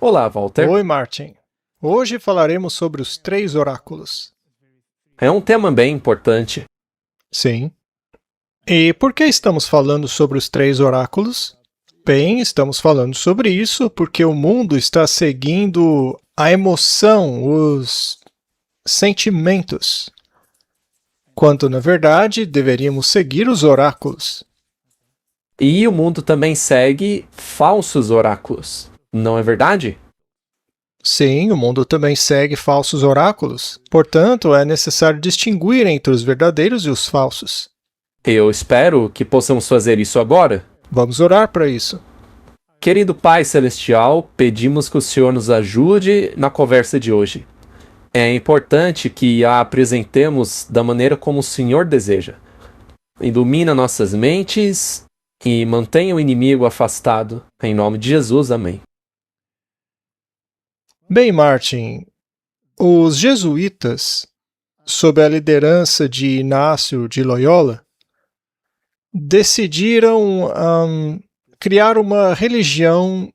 Olá, Walter. Oi, Martin. Hoje falaremos sobre os 3 oráculos. É um tema bem importante. Sim. E por que estamos falando sobre os 3 oráculos? Bem, estamos falando sobre isso porque o mundo está seguindo a emoção, os sentimentos, quando, na verdade, deveríamos seguir os oráculos. E o mundo também segue falsos oráculos, não é verdade? Sim, o mundo também segue falsos oráculos. Portanto, é necessário distinguir entre os verdadeiros e os falsos. Eu espero que possamos fazer isso agora. Vamos orar para isso. Querido Pai Celestial, pedimos que o Senhor nos ajude na conversa de hoje. É importante que a apresentemos da maneira como o Senhor deseja. Ilumina nossas mentes e mantenha o inimigo afastado. Em nome de Jesus, amém. Bem, Martin, os jesuítas, sob a liderança de Inácio de Loyola, decidiram criar uma religião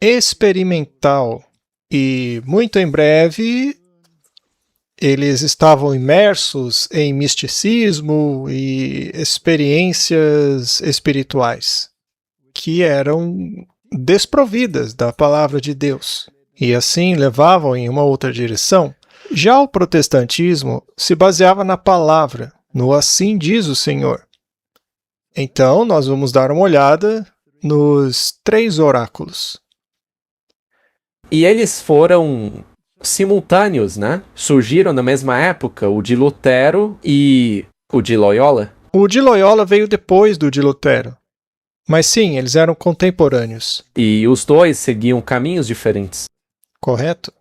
experimental e, muito em breve, eles estavam imersos em misticismo e experiências espirituais que eram desprovidas da palavra de Deus e assim levavam em uma outra direção. Já o protestantismo se baseava na palavra, no assim diz o Senhor. Então, nós vamos dar uma olhada nos 3 oráculos. E eles foram simultâneos, né? Surgiram na mesma época, o de Lutero e o de Loyola. O de Loyola veio depois do de Lutero. Mas sim, eles eram contemporâneos. E os dois seguiam caminhos diferentes. Correto?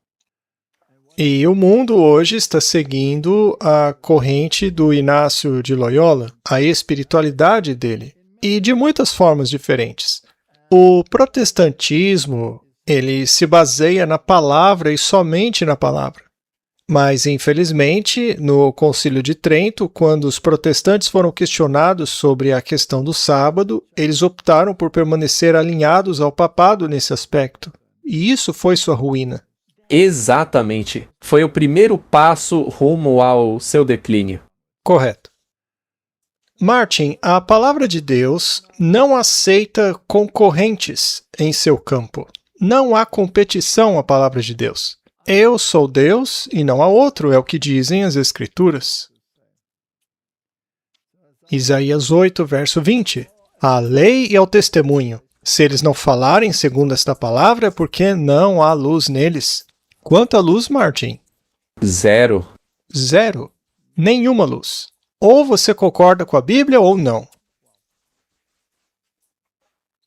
E o mundo hoje está seguindo a corrente do Inácio de Loyola, a espiritualidade dele, e de muitas formas diferentes. O protestantismo, ele se baseia na palavra e somente na palavra. Mas, infelizmente, no Concílio de Trento, quando os protestantes foram questionados sobre a questão do sábado, eles optaram por permanecer alinhados ao papado nesse aspecto. E isso foi sua ruína. Exatamente. Foi o primeiro passo rumo ao seu declínio. Correto. Martin, a palavra de Deus não aceita concorrentes em seu campo. Não há competição à palavra de Deus. Eu sou Deus e não há outro, é o que dizem as Escrituras. Isaías 8, verso 20. A lei e ao testemunho. Se eles não falarem segundo esta palavra, é porque não há luz neles. Quanta luz, Martin? 0. 0. Nenhuma luz. Ou você concorda com a Bíblia ou não.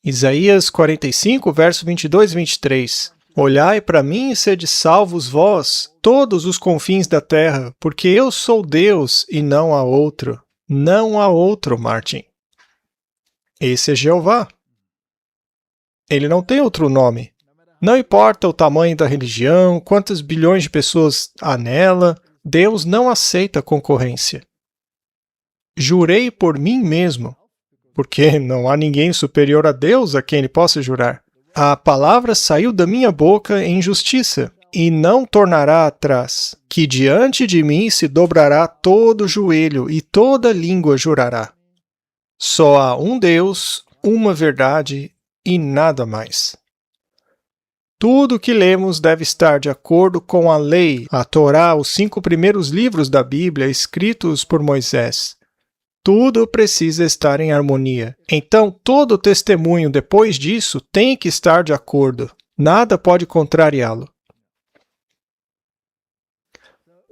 Isaías 45, verso 22 e 23. Olhai para mim e sede salvos vós, todos os confins da terra, porque eu sou Deus e não há outro. Não há outro, Martin. Esse é Jeová. Ele não tem outro nome. Não importa o tamanho da religião, quantas bilhões de pessoas há nela, Deus não aceita concorrência. Jurei por mim mesmo, porque não há ninguém superior a Deus a quem ele possa jurar. A palavra saiu da minha boca em justiça, e não tornará atrás, que diante de mim se dobrará todo joelho e toda língua jurará. Só há um Deus, uma verdade e nada mais. Tudo o que lemos deve estar de acordo com a lei, a Torá, os 5 primeiros livros da Bíblia escritos por Moisés. Tudo precisa estar em harmonia. Então, todo o testemunho depois disso tem que estar de acordo. Nada pode contrariá-lo.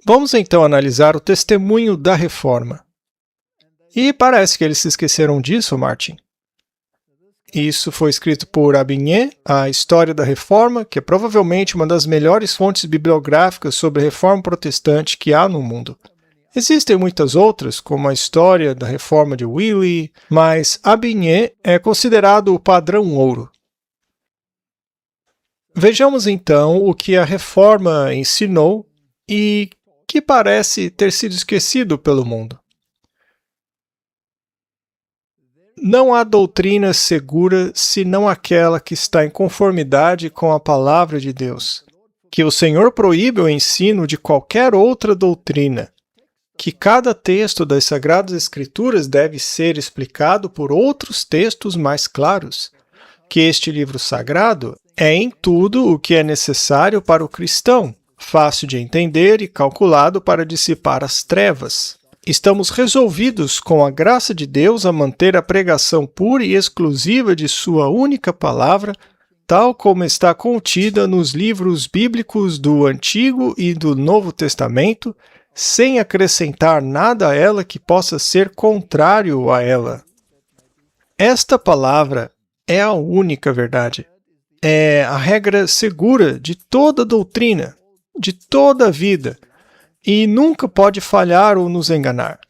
Vamos então analisar o testemunho da Reforma. E parece que eles se esqueceram disso, Martin. Isso foi escrito por Abinhet, a História da Reforma, que é provavelmente uma das melhores fontes bibliográficas sobre a Reforma Protestante que há no mundo. Existem muitas outras, como a História da Reforma de Willy, mas Abinhet é considerado o padrão ouro. Vejamos então o que a Reforma ensinou e que parece ter sido esquecido pelo mundo. Não há doutrina segura senão aquela que está em conformidade com a palavra de Deus. Que o Senhor proíbe o ensino de qualquer outra doutrina. Que cada texto das Sagradas Escrituras deve ser explicado por outros textos mais claros. Que este livro sagrado é em tudo o que é necessário para o cristão, fácil de entender e calculado para dissipar as trevas. Estamos resolvidos, com a graça de Deus, a manter a pregação pura e exclusiva de sua única palavra, tal como está contida nos livros bíblicos do Antigo e do Novo Testamento, sem acrescentar nada a ela que possa ser contrário a ela. Esta palavra é a única verdade. É a regra segura de toda doutrina, de toda a vida, e nunca pode falhar ou nos enganar.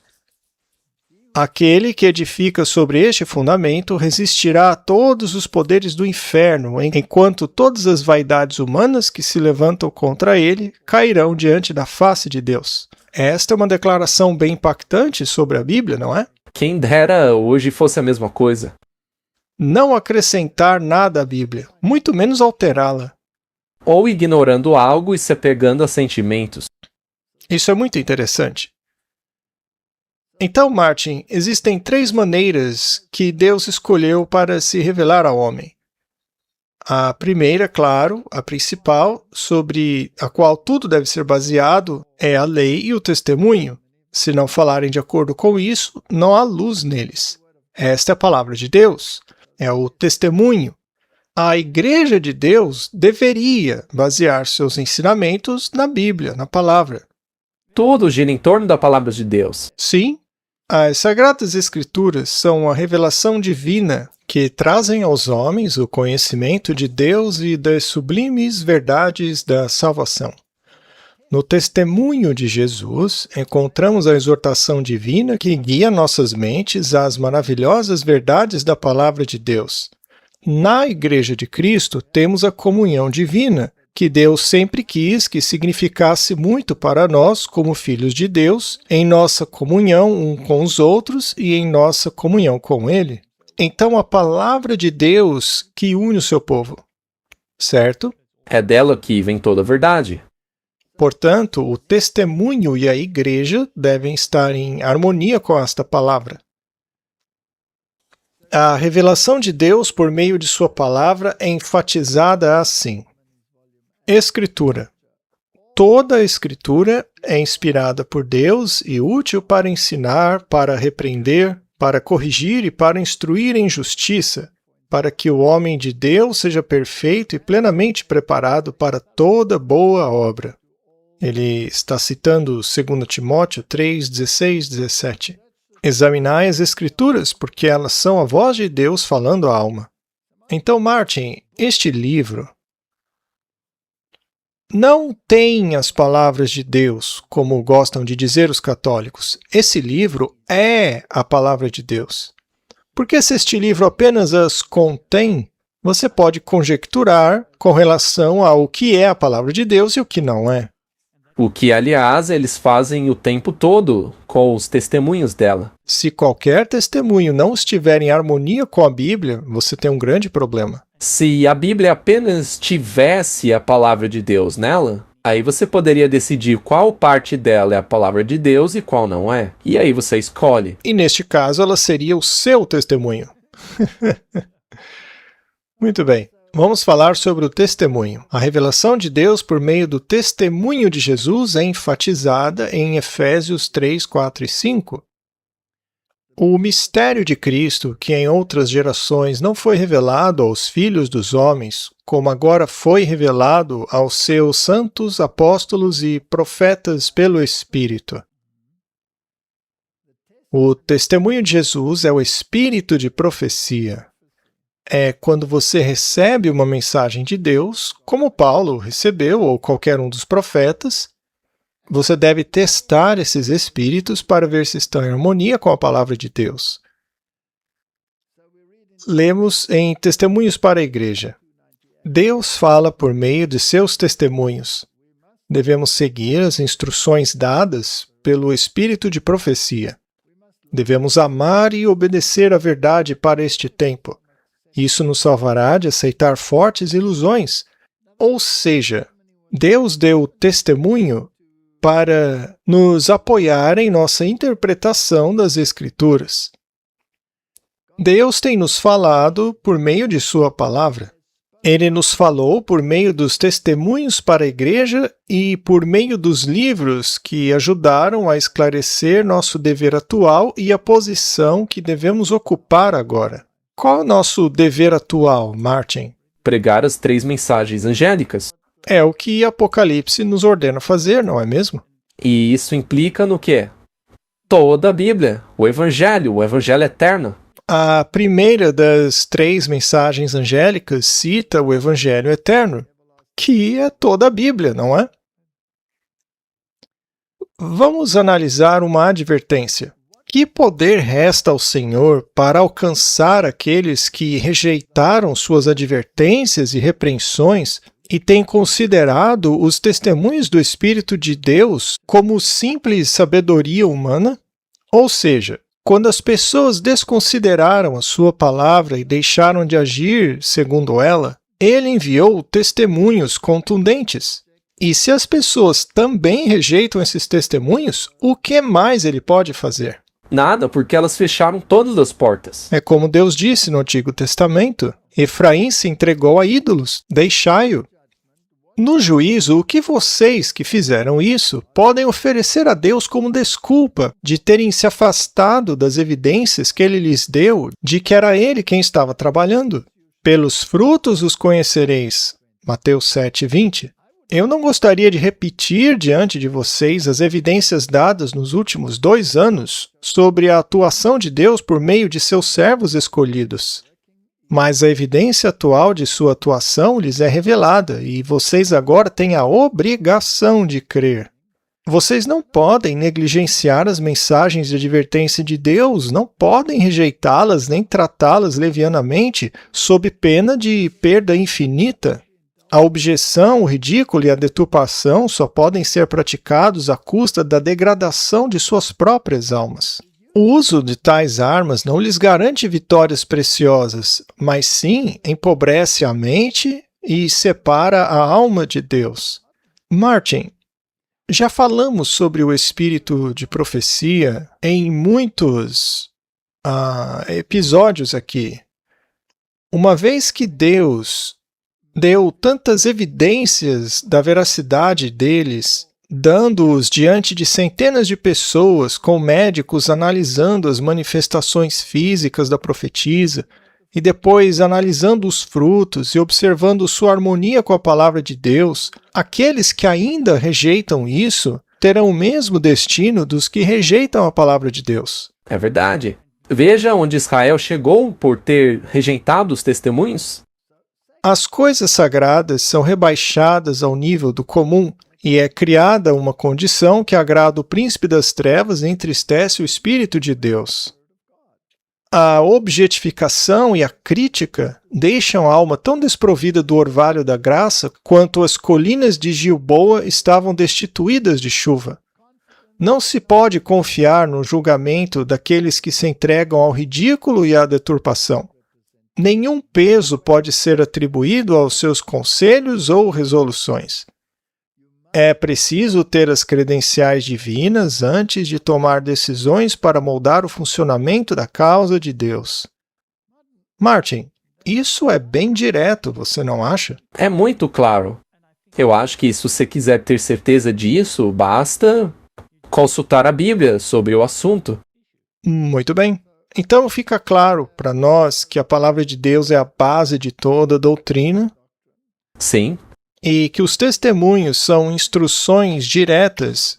Aquele que edifica sobre este fundamento resistirá a todos os poderes do inferno, enquanto todas as vaidades humanas que se levantam contra ele cairão diante da face de Deus. Esta é uma declaração bem impactante sobre a Bíblia, não é? Quem dera hoje fosse a mesma coisa. Não acrescentar nada à Bíblia, muito menos alterá-la. Ou ignorando algo e se apegando a sentimentos. Isso é muito interessante. Então, Martin, existem 3 maneiras que Deus escolheu para se revelar ao homem. A primeira, claro, a principal, sobre a qual tudo deve ser baseado, é a lei e o testemunho. Se não falarem de acordo com isso, não há luz neles. Esta é a palavra de Deus, é o testemunho. A Igreja de Deus deveria basear seus ensinamentos na Bíblia, na palavra. Tudo gira em torno da palavra de Deus. Sim, as Sagradas Escrituras são a revelação divina que trazem aos homens o conhecimento de Deus e das sublimes verdades da salvação. No testemunho de Jesus, encontramos a exortação divina que guia nossas mentes às maravilhosas verdades da palavra de Deus. Na Igreja de Cristo, temos a comunhão divina, que Deus sempre quis que significasse muito para nós, como filhos de Deus, em nossa comunhão um com os outros e em nossa comunhão com Ele. Então, a palavra de Deus que une o seu povo, certo? É dela que vem toda a verdade. Portanto, o testemunho e a igreja devem estar em harmonia com esta palavra. A revelação de Deus por meio de sua palavra é enfatizada assim. Escritura. Toda a Escritura é inspirada por Deus e útil para ensinar, para repreender, para corrigir e para instruir em justiça, para que o homem de Deus seja perfeito e plenamente preparado para toda boa obra. Ele está citando 2 Timóteo 3, 16, 17. Examinai as Escrituras, porque elas são a voz de Deus falando à alma. Então, Martin, este livro não tem as palavras de Deus, como gostam de dizer os católicos. Esse livro é a palavra de Deus. Porque se este livro apenas as contém, você pode conjecturar com relação ao que é a palavra de Deus e o que não é. O que, aliás, eles fazem o tempo todo com os testemunhos dela. Se qualquer testemunho não estiver em harmonia com a Bíblia, você tem um grande problema. Se a Bíblia apenas tivesse a palavra de Deus nela, aí você poderia decidir qual parte dela é a palavra de Deus e qual não é. E aí você escolhe. E neste caso, ela seria o seu testemunho. Muito bem. Vamos falar sobre o testemunho. A revelação de Deus por meio do testemunho de Jesus é enfatizada em Efésios 3, 4 e 5. O mistério de Cristo, que em outras gerações não foi revelado aos filhos dos homens, como agora foi revelado aos seus santos apóstolos e profetas pelo Espírito. O testemunho de Jesus é o espírito de profecia. É quando você recebe uma mensagem de Deus, como Paulo recebeu ou qualquer um dos profetas, você deve testar esses espíritos para ver se estão em harmonia com a palavra de Deus. Lemos em Testemunhos para a Igreja. Deus fala por meio de seus testemunhos. Devemos seguir as instruções dadas pelo espírito de profecia. Devemos amar e obedecer à verdade para este tempo. Isso nos salvará de aceitar fortes ilusões. Ou seja, Deus deu testemunho para nos apoiar em nossa interpretação das Escrituras. Deus tem nos falado por meio de Sua palavra. Ele nos falou por meio dos testemunhos para a igreja e por meio dos livros que ajudaram a esclarecer nosso dever atual e a posição que devemos ocupar agora. Qual é o nosso dever atual, Martin? Pregar as 3 mensagens angélicas. É o que Apocalipse nos ordena fazer, não é mesmo? E isso implica no quê? Toda a Bíblia, o Evangelho eterno. A primeira das 3 mensagens angélicas cita o Evangelho eterno, que é toda a Bíblia, não é? Vamos analisar uma advertência. Que poder resta ao Senhor para alcançar aqueles que rejeitaram suas advertências e repreensões e têm considerado os testemunhos do Espírito de Deus como simples sabedoria humana? Ou seja, quando as pessoas desconsideraram a sua palavra e deixaram de agir segundo ela, ele enviou testemunhos contundentes. E se as pessoas também rejeitam esses testemunhos, o que mais ele pode fazer? Nada, porque elas fecharam todas as portas. É como Deus disse no Antigo Testamento: Efraim se entregou a ídolos, deixai-o. No juízo, o que vocês que fizeram isso podem oferecer a Deus como desculpa de terem se afastado das evidências que ele lhes deu de que era ele quem estava trabalhando? Pelos frutos os conhecereis. Mateus 7:20. Eu não gostaria de repetir diante de vocês as evidências dadas nos últimos 2 anos sobre a atuação de Deus por meio de seus servos escolhidos. Mas a evidência atual de sua atuação lhes é revelada, e vocês agora têm a obrigação de crer. Vocês não podem negligenciar as mensagens de advertência de Deus, não podem rejeitá-las nem tratá-las levianamente, sob pena de perda infinita. A objeção, o ridículo e a deturpação só podem ser praticados à custa da degradação de suas próprias almas. O uso de tais armas não lhes garante vitórias preciosas, mas sim empobrece a mente e separa a alma de Deus. Martin, já falamos sobre o espírito de profecia em muitos episódios aqui. Uma vez que Deus deu tantas evidências da veracidade deles, dando-os diante de centenas de pessoas, com médicos analisando as manifestações físicas da profetisa, e depois analisando os frutos e observando sua harmonia com a palavra de Deus, aqueles que ainda rejeitam isso terão o mesmo destino dos que rejeitam a palavra de Deus. É verdade. Veja onde Israel chegou por ter rejeitado os testemunhos. As coisas sagradas são rebaixadas ao nível do comum, e é criada uma condição que agrada o príncipe das trevas e entristece o Espírito de Deus. A objetificação e a crítica deixam a alma tão desprovida do orvalho da graça quanto as colinas de Gilboa estavam destituídas de chuva. Não se pode confiar no julgamento daqueles que se entregam ao ridículo e à deturpação. Nenhum peso pode ser atribuído aos seus conselhos ou resoluções. É preciso ter as credenciais divinas antes de tomar decisões para moldar o funcionamento da causa de Deus. Martin, isso é bem direto, você não acha? É muito claro. Eu acho que se você quiser ter certeza disso, basta consultar a Bíblia sobre o assunto. Muito bem. Então fica claro para nós que a palavra de Deus é a base de toda a doutrina. Sim. E que os testemunhos são instruções diretas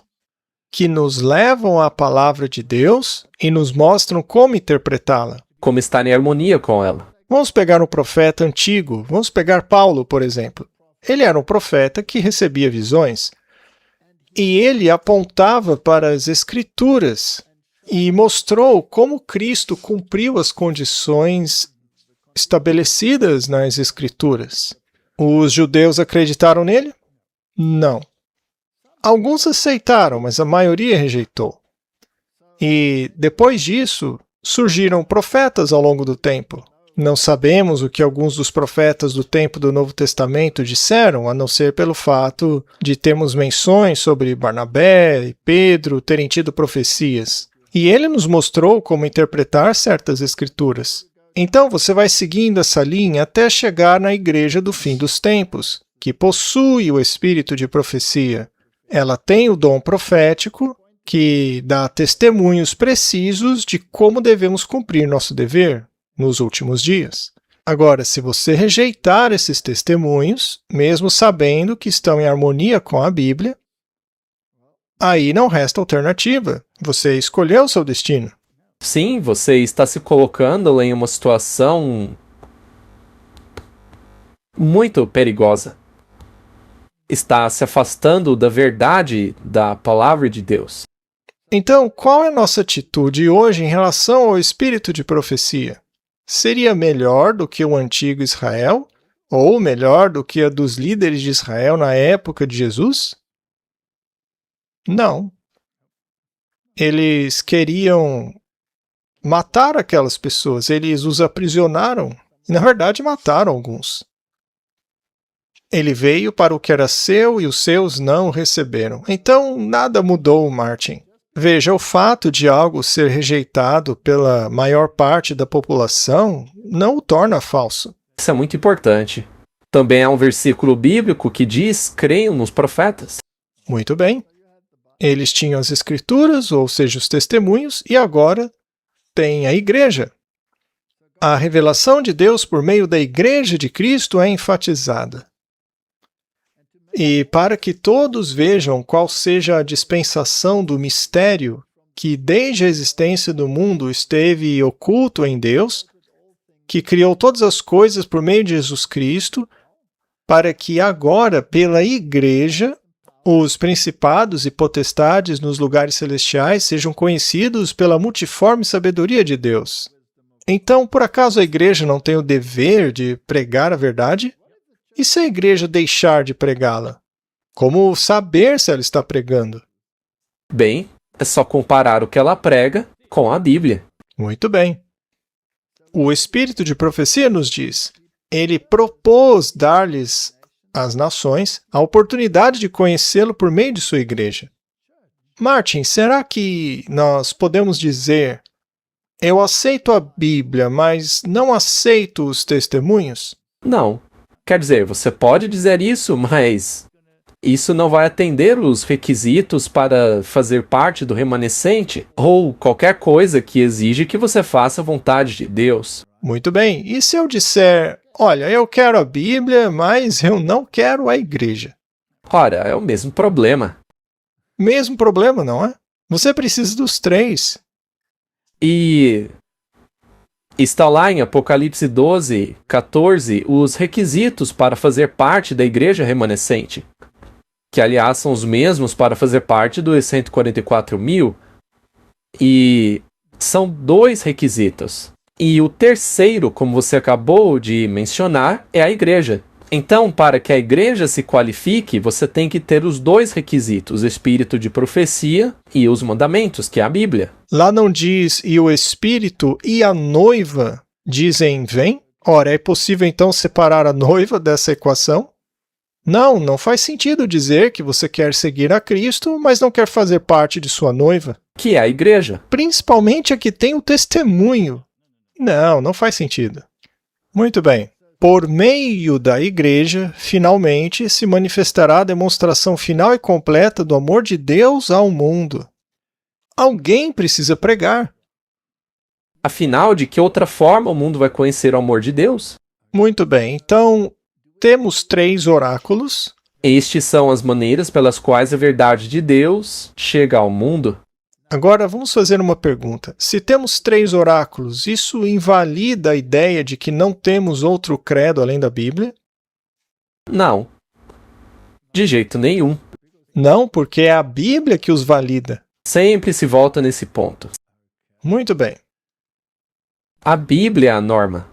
que nos levam à palavra de Deus e nos mostram como interpretá-la. Como estar em harmonia com ela. Vamos pegar um profeta antigo, vamos pegar Paulo, por exemplo. Ele era um profeta que recebia visões. E ele apontava para as Escrituras e mostrou como Cristo cumpriu as condições estabelecidas nas Escrituras. Os judeus acreditaram nele? Não. Alguns aceitaram, mas a maioria rejeitou. E depois disso, surgiram profetas ao longo do tempo. Não sabemos o que alguns dos profetas do tempo do Novo Testamento disseram, a não ser pelo fato de termos menções sobre Barnabé e Pedro terem tido profecias. E ele nos mostrou como interpretar certas escrituras. Então você vai seguindo essa linha até chegar na igreja do fim dos tempos, que possui o espírito de profecia. Ela tem o dom profético, que dá testemunhos precisos de como devemos cumprir nosso dever nos últimos dias. Agora, se você rejeitar esses testemunhos, mesmo sabendo que estão em harmonia com a Bíblia, aí não resta alternativa. Você escolheu o seu destino. Sim, você está se colocando em uma situação muito perigosa. Está se afastando da verdade da palavra de Deus. Então, qual é a nossa atitude hoje em relação ao espírito de profecia? Seria melhor do que o antigo Israel? Ou melhor do que a dos líderes de Israel na época de Jesus? Não. Eles queriam matar aquelas pessoas, eles os aprisionaram e, na verdade, mataram alguns. Ele veio para o que era seu e os seus não o receberam. Então, nada mudou, Martin. Veja, o fato de algo ser rejeitado pela maior parte da população não o torna falso. Isso é muito importante. Também há um versículo bíblico que diz: creiam nos profetas. Muito bem. Eles tinham as escrituras, ou seja, os testemunhos, e agora tem a igreja. A revelação de Deus por meio da igreja de Cristo é enfatizada. E para que todos vejam qual seja a dispensação do mistério que desde a existência do mundo esteve oculto em Deus, que criou todas as coisas por meio de Jesus Cristo, para que agora, pela igreja, os principados e potestades nos lugares celestiais sejam conhecidos pela multiforme sabedoria de Deus. Então, por acaso a igreja não tem o dever de pregar a verdade? E se a igreja deixar de pregá-la? Como saber se ela está pregando? Bem, é só comparar o que ela prega com a Bíblia. Muito bem. O espírito de profecia nos diz: ele propôs dar-lhes às nações a oportunidade de conhecê-lo por meio de sua igreja. Martin, será que nós podemos dizer: eu aceito a Bíblia, mas não aceito os testemunhos? Não. Quer dizer, você pode dizer isso, mas isso não vai atender os requisitos para fazer parte do remanescente ou qualquer coisa que exige que você faça a vontade de Deus. Muito bem. E se eu disser: olha, eu quero a Bíblia, mas eu não quero a igreja? Ora, é o mesmo problema. Mesmo problema, não é? Você precisa dos três. E está lá em Apocalipse 12, 14, os requisitos para fazer parte da igreja remanescente, que aliás são os mesmos para fazer parte dos 144.000, e são 2 requisitos. E o terceiro, como você acabou de mencionar, é a igreja. Então, para que a igreja se qualifique, você tem que ter os 2 requisitos, o espírito de profecia e os mandamentos, que é a Bíblia. Lá não diz: e o espírito e a noiva dizem vem? Ora, é possível então separar a noiva dessa equação? Não, não faz sentido dizer que você quer seguir a Cristo, mas não quer fazer parte de sua noiva. Que é a igreja. Principalmente a que tem o testemunho. Não, não faz sentido. Muito bem. Por meio da igreja, finalmente, se manifestará a demonstração final e completa do amor de Deus ao mundo. Alguém precisa pregar. Afinal, de que outra forma o mundo vai conhecer o amor de Deus? Muito bem, então temos 3 oráculos. Estes são as maneiras pelas quais a verdade de Deus chega ao mundo. Agora vamos fazer uma pergunta. Se temos 3 oráculos, isso invalida a ideia de que não temos outro credo além da Bíblia? Não. De jeito nenhum. Não, porque é a Bíblia que os valida. Sempre se volta nesse ponto. Muito bem. A Bíblia é a norma.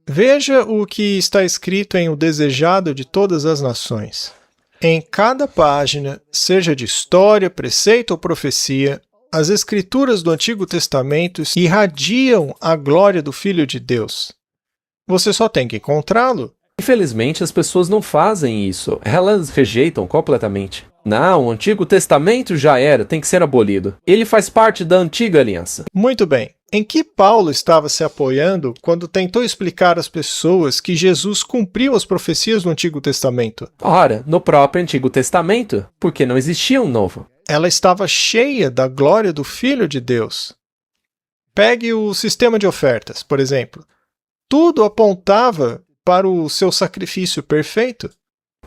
Veja o que está escrito em O Desejado de Todas as Nações. Em cada página, seja de história, preceito ou profecia, as Escrituras do Antigo Testamento irradiam a glória do Filho de Deus. Você só tem que encontrá-lo. Infelizmente, as pessoas não fazem isso. Elas rejeitam completamente. Não, o Antigo Testamento já era, tem que ser abolido. Ele faz parte da Antiga Aliança. Muito bem. Em que Paulo estava se apoiando quando tentou explicar às pessoas que Jesus cumpriu as profecias do Antigo Testamento? Ora, no próprio Antigo Testamento, porque não existia um novo. Ela estava cheia da glória do Filho de Deus. Pegue o sistema de ofertas, por exemplo. Tudo apontava para o seu sacrifício perfeito.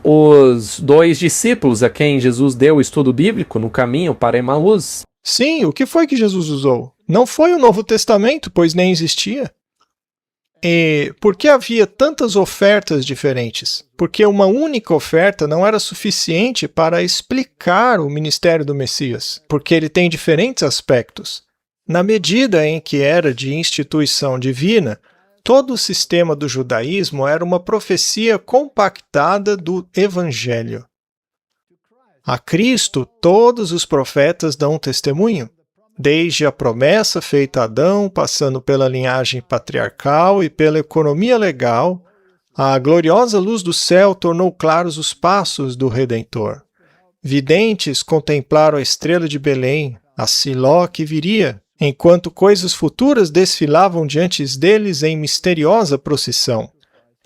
Os 2 discípulos a quem Jesus deu o estudo bíblico no caminho para Emaús. Sim, o que foi que Jesus usou? Não foi o Novo Testamento, pois nem existia. E por que havia tantas ofertas diferentes? Porque uma única oferta não era suficiente para explicar o ministério do Messias, porque ele tem diferentes aspectos. Na medida em que era de instituição divina, todo o sistema do judaísmo era uma profecia compactada do Evangelho. A Cristo, todos os profetas dão testemunho, desde a promessa feita a Adão, passando pela linhagem patriarcal e pela economia legal, a gloriosa luz do céu tornou claros os passos do Redentor. Videntes contemplaram a estrela de Belém, a Siló que viria, enquanto coisas futuras desfilavam diante deles em misteriosa procissão.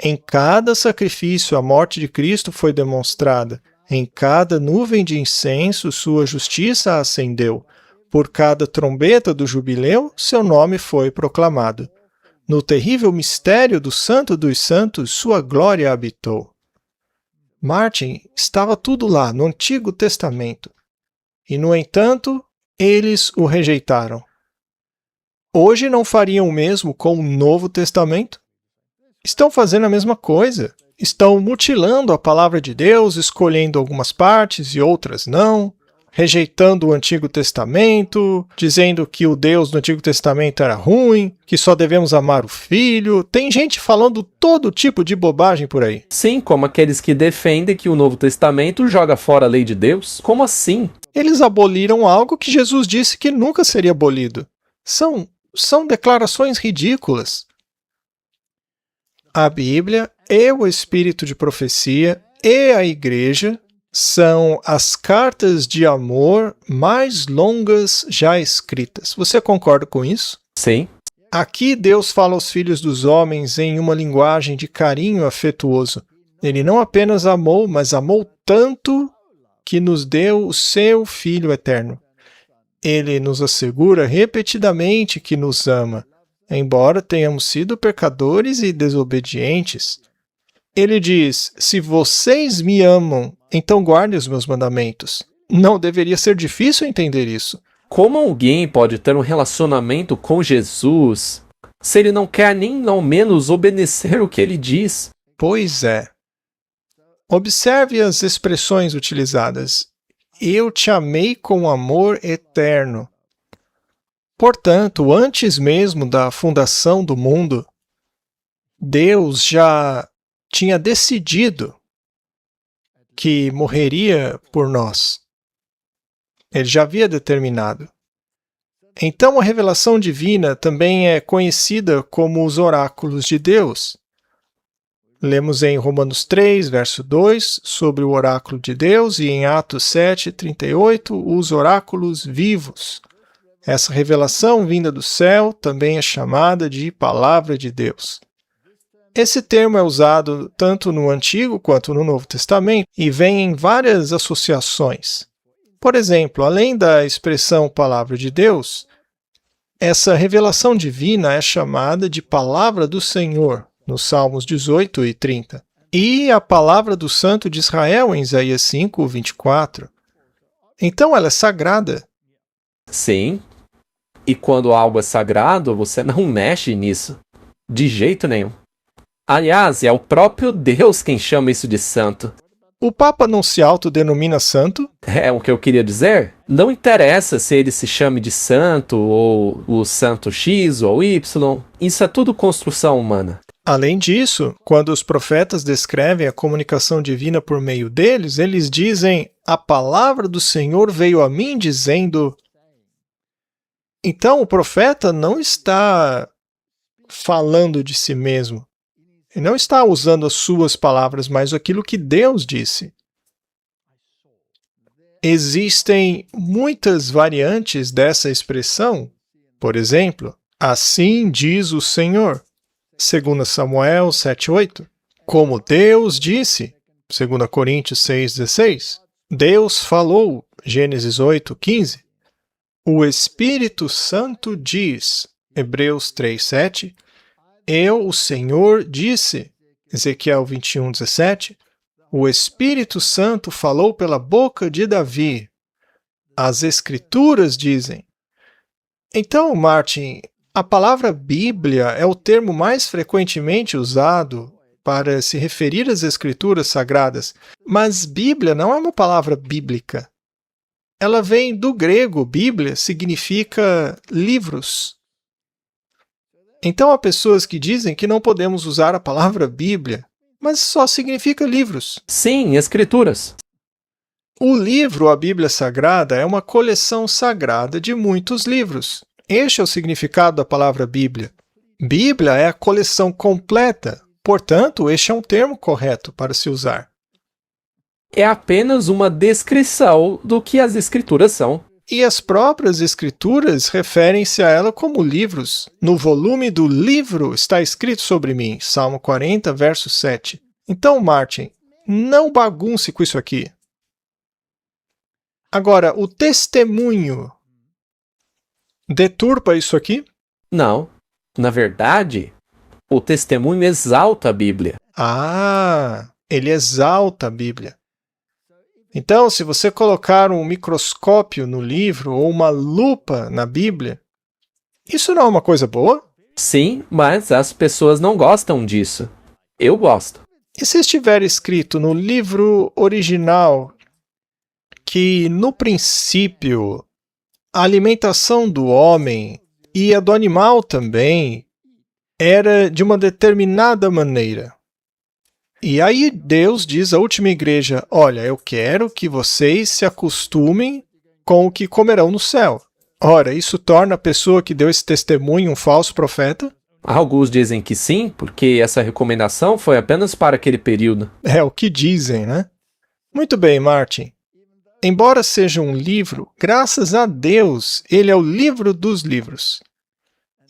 Em cada sacrifício a morte de Cristo foi demonstrada, em cada nuvem de incenso sua justiça ascendeu, por cada trombeta do jubileu seu nome foi proclamado. No terrível mistério do Santo dos Santos sua glória habitou. Martin, estava tudo lá no Antigo Testamento, e no entanto, eles o rejeitaram. Hoje não fariam o mesmo com o Novo Testamento? Estão fazendo a mesma coisa. Estão mutilando a palavra de Deus, escolhendo algumas partes e outras não, rejeitando o Antigo Testamento, dizendo que o Deus do Antigo Testamento era ruim, que só devemos amar o Filho. Tem gente falando todo tipo de bobagem por aí. Sim, como aqueles que defendem que o Novo Testamento joga fora a lei de Deus. Como assim? Eles aboliram algo que Jesus disse que nunca seria abolido. São declarações ridículas. A Bíblia e o Espírito de Profecia e a Igreja são as cartas de amor mais longas já escritas. Você concorda com isso? Sim. Aqui Deus fala aos filhos dos homens em uma linguagem de carinho afetuoso. Ele não apenas amou, mas amou tanto que nos deu o seu Filho eterno. Ele nos assegura repetidamente que nos ama, embora tenhamos sido pecadores e desobedientes. Ele diz, se vocês me amam, então guardem os meus mandamentos. Não deveria ser difícil entender isso. Como alguém pode ter um relacionamento com Jesus se ele não quer nem ao menos obedecer o que ele diz? Pois é. Observe as expressões utilizadas. Eu te amei com amor eterno. Portanto, antes mesmo da fundação do mundo, Deus já tinha decidido que morreria por nós. Ele já havia determinado. Então, a revelação divina também é conhecida como os oráculos de Deus. Lemos em Romanos 3, verso 2, sobre o oráculo de Deus, e em Atos 7, 38, os oráculos vivos. Essa revelação vinda do céu também é chamada de Palavra de Deus. Esse termo é usado tanto no Antigo quanto no Novo Testamento e vem em várias associações. Por exemplo, além da expressão Palavra de Deus, essa revelação divina é chamada de Palavra do Senhor, nos Salmos 18 e 30. E a Palavra do Santo de Israel, em Isaías 5, 24. Então ela é sagrada. Sim. E quando algo é sagrado, você não mexe nisso. De jeito nenhum. Aliás, é o próprio Deus quem chama isso de santo. O Papa não se autodenomina santo? É o que eu queria dizer. Não interessa se ele se chame de santo, ou o santo X ou Y. Isso é tudo construção humana. Além disso, quando os profetas descrevem a comunicação divina por meio deles, eles dizem, a palavra do Senhor veio a mim dizendo... Então, o profeta não está falando de si mesmo. Ele não está usando as suas palavras, mas aquilo que Deus disse. Existem muitas variantes dessa expressão. Por exemplo, assim diz o Senhor, 2 Samuel 7:8. Como Deus disse, 2 Coríntios 6:16. Deus falou, Gênesis 8:15. O Espírito Santo diz, Hebreus 3:7. Eu, o Senhor, disse, Ezequiel 21:17. O Espírito Santo falou pela boca de Davi. As Escrituras dizem. Então, Martin, a palavra Bíblia é o termo mais frequentemente usado para se referir às Escrituras sagradas, mas Bíblia não é uma palavra bíblica. Ela vem do grego, Bíblia significa livros. Então há pessoas que dizem que não podemos usar a palavra Bíblia, mas só significa livros. Sim, escrituras. O livro, a Bíblia Sagrada, é uma coleção sagrada de muitos livros. Este é o significado da palavra Bíblia. Bíblia é a coleção completa, portanto, este é um termo correto para se usar. É apenas uma descrição do que as escrituras são. E as próprias escrituras referem-se a ela como livros. No volume do livro está escrito sobre mim, Salmo 40, verso 7. Então, Martin, não bagunce com isso aqui. Agora, o testemunho deturpa isso aqui? Não. Na verdade, o testemunho exalta a Bíblia. Ah, ele exalta a Bíblia. Então, se você colocar um microscópio no livro ou uma lupa na Bíblia, isso não é uma coisa boa? Sim, mas as pessoas não gostam disso. Eu gosto. E se estiver escrito no livro original que, no princípio, a alimentação do homem e a do animal também era de uma determinada maneira? E aí Deus diz à última igreja, olha, eu quero que vocês se acostumem com o que comerão no céu. Ora, isso torna a pessoa que deu esse testemunho um falso profeta? Alguns dizem que sim, porque essa recomendação foi apenas para aquele período. É o que dizem, né? Muito bem, Martin. Embora seja um livro, graças a Deus, ele é o livro dos livros.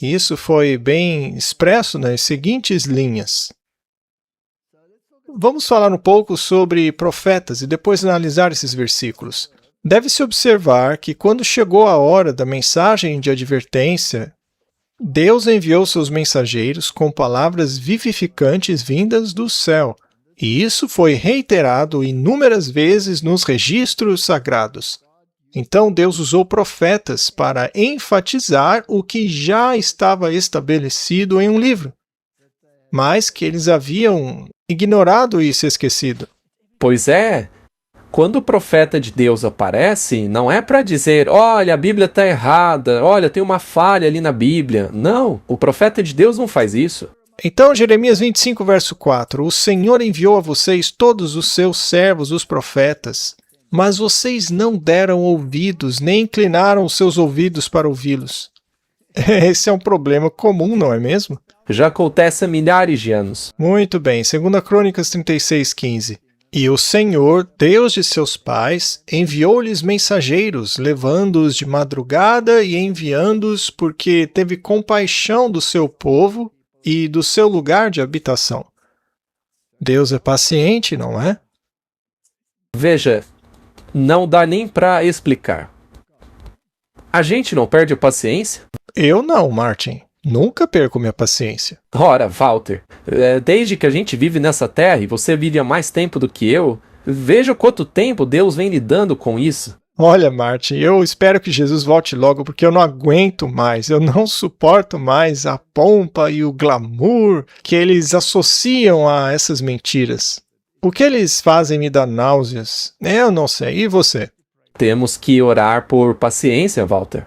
E isso foi bem expresso nas seguintes linhas. Vamos falar um pouco sobre profetas e depois analisar esses versículos. Deve-se observar que quando chegou a hora da mensagem de advertência, Deus enviou seus mensageiros com palavras vivificantes vindas do céu, e isso foi reiterado inúmeras vezes nos registros sagrados. Então Deus usou profetas para enfatizar o que já estava estabelecido em um livro, mas que eles haviam ignorado e se esquecido. Pois é, quando o profeta de Deus aparece, não é para dizer, olha, a Bíblia está errada, olha, tem uma falha ali na Bíblia. Não, o profeta de Deus não faz isso. Então, Jeremias 25, verso 4, o Senhor enviou a vocês todos os seus servos, os profetas, mas vocês não deram ouvidos, nem inclinaram os seus ouvidos para ouvi-los. Esse é um problema comum, não é mesmo? Já acontece há milhares de anos. Muito bem, 2 Crônicas 36:15. E o Senhor, Deus de seus pais, enviou-lhes mensageiros, levando-os de madrugada e enviando-os porque teve compaixão do seu povo e do seu lugar de habitação. Deus é paciente, não é? Veja, não dá nem para explicar. A gente não perde a paciência? Eu não, Martin. Nunca perco minha paciência. Ora, Walter, desde que a gente vive nessa terra e você vive há mais tempo do que eu, veja quanto tempo Deus vem lidando com isso. Olha, Martin, eu espero que Jesus volte logo porque eu não aguento mais, eu não suporto mais a pompa e o glamour que eles associam a essas mentiras. O que eles fazem me dá náuseas. Eu não sei. E você? Temos que orar por paciência, Walter.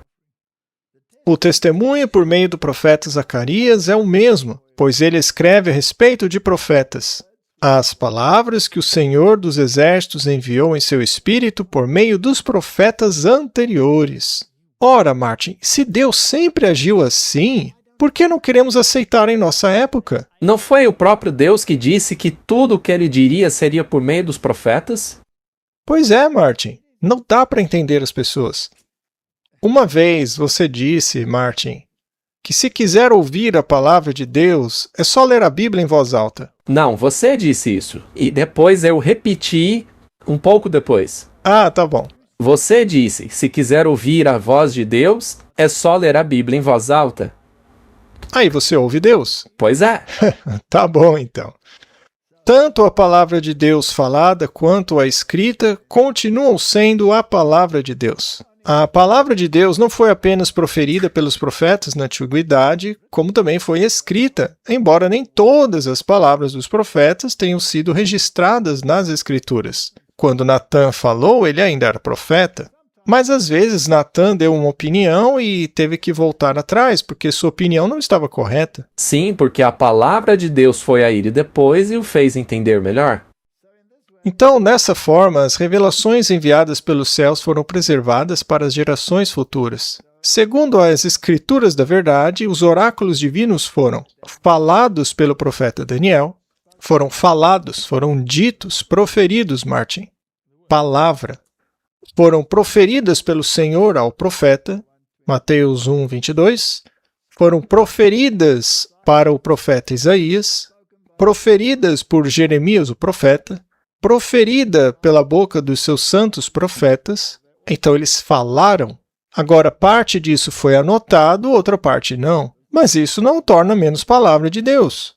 O testemunho por meio do profeta Zacarias é o mesmo, pois ele escreve a respeito de profetas. As palavras que o Senhor dos Exércitos enviou em seu espírito por meio dos profetas anteriores. Ora, Martin, se Deus sempre agiu assim, por que não queremos aceitar em nossa época? Não foi o próprio Deus que disse que tudo o que ele diria seria por meio dos profetas? Pois é, Martin. Não dá para entender as pessoas. Uma vez você disse, Martin, que se quiser ouvir a palavra de Deus, é só ler a Bíblia em voz alta. Não, você disse isso. E depois eu repeti um pouco depois. Ah, tá bom. Você disse, se quiser ouvir a voz de Deus, é só ler a Bíblia em voz alta. Aí você ouve Deus. Pois é. Tá bom, então. Tanto a palavra de Deus falada quanto a escrita continuam sendo a palavra de Deus. A palavra de Deus não foi apenas proferida pelos profetas na antiguidade, como também foi escrita, embora nem todas as palavras dos profetas tenham sido registradas nas Escrituras. Quando Natã falou, ele ainda era profeta. Mas às vezes Natã deu uma opinião e teve que voltar atrás, porque sua opinião não estava correta. Sim, porque a palavra de Deus foi a ele depois e o fez entender melhor. Então, nessa forma, as revelações enviadas pelos céus foram preservadas para as gerações futuras. Segundo as Escrituras da Verdade, os oráculos divinos foram falados pelo profeta Daniel, foram ditos, proferidos, Martin. Palavra. Foram proferidas pelo Senhor ao profeta, Mateus 1, 22. Foram proferidas para o profeta Isaías, proferidas por Jeremias, o profeta, proferida pela boca dos seus santos profetas. Então eles falaram. Agora, parte disso foi anotado, outra parte não. Mas isso não torna menos palavra de Deus.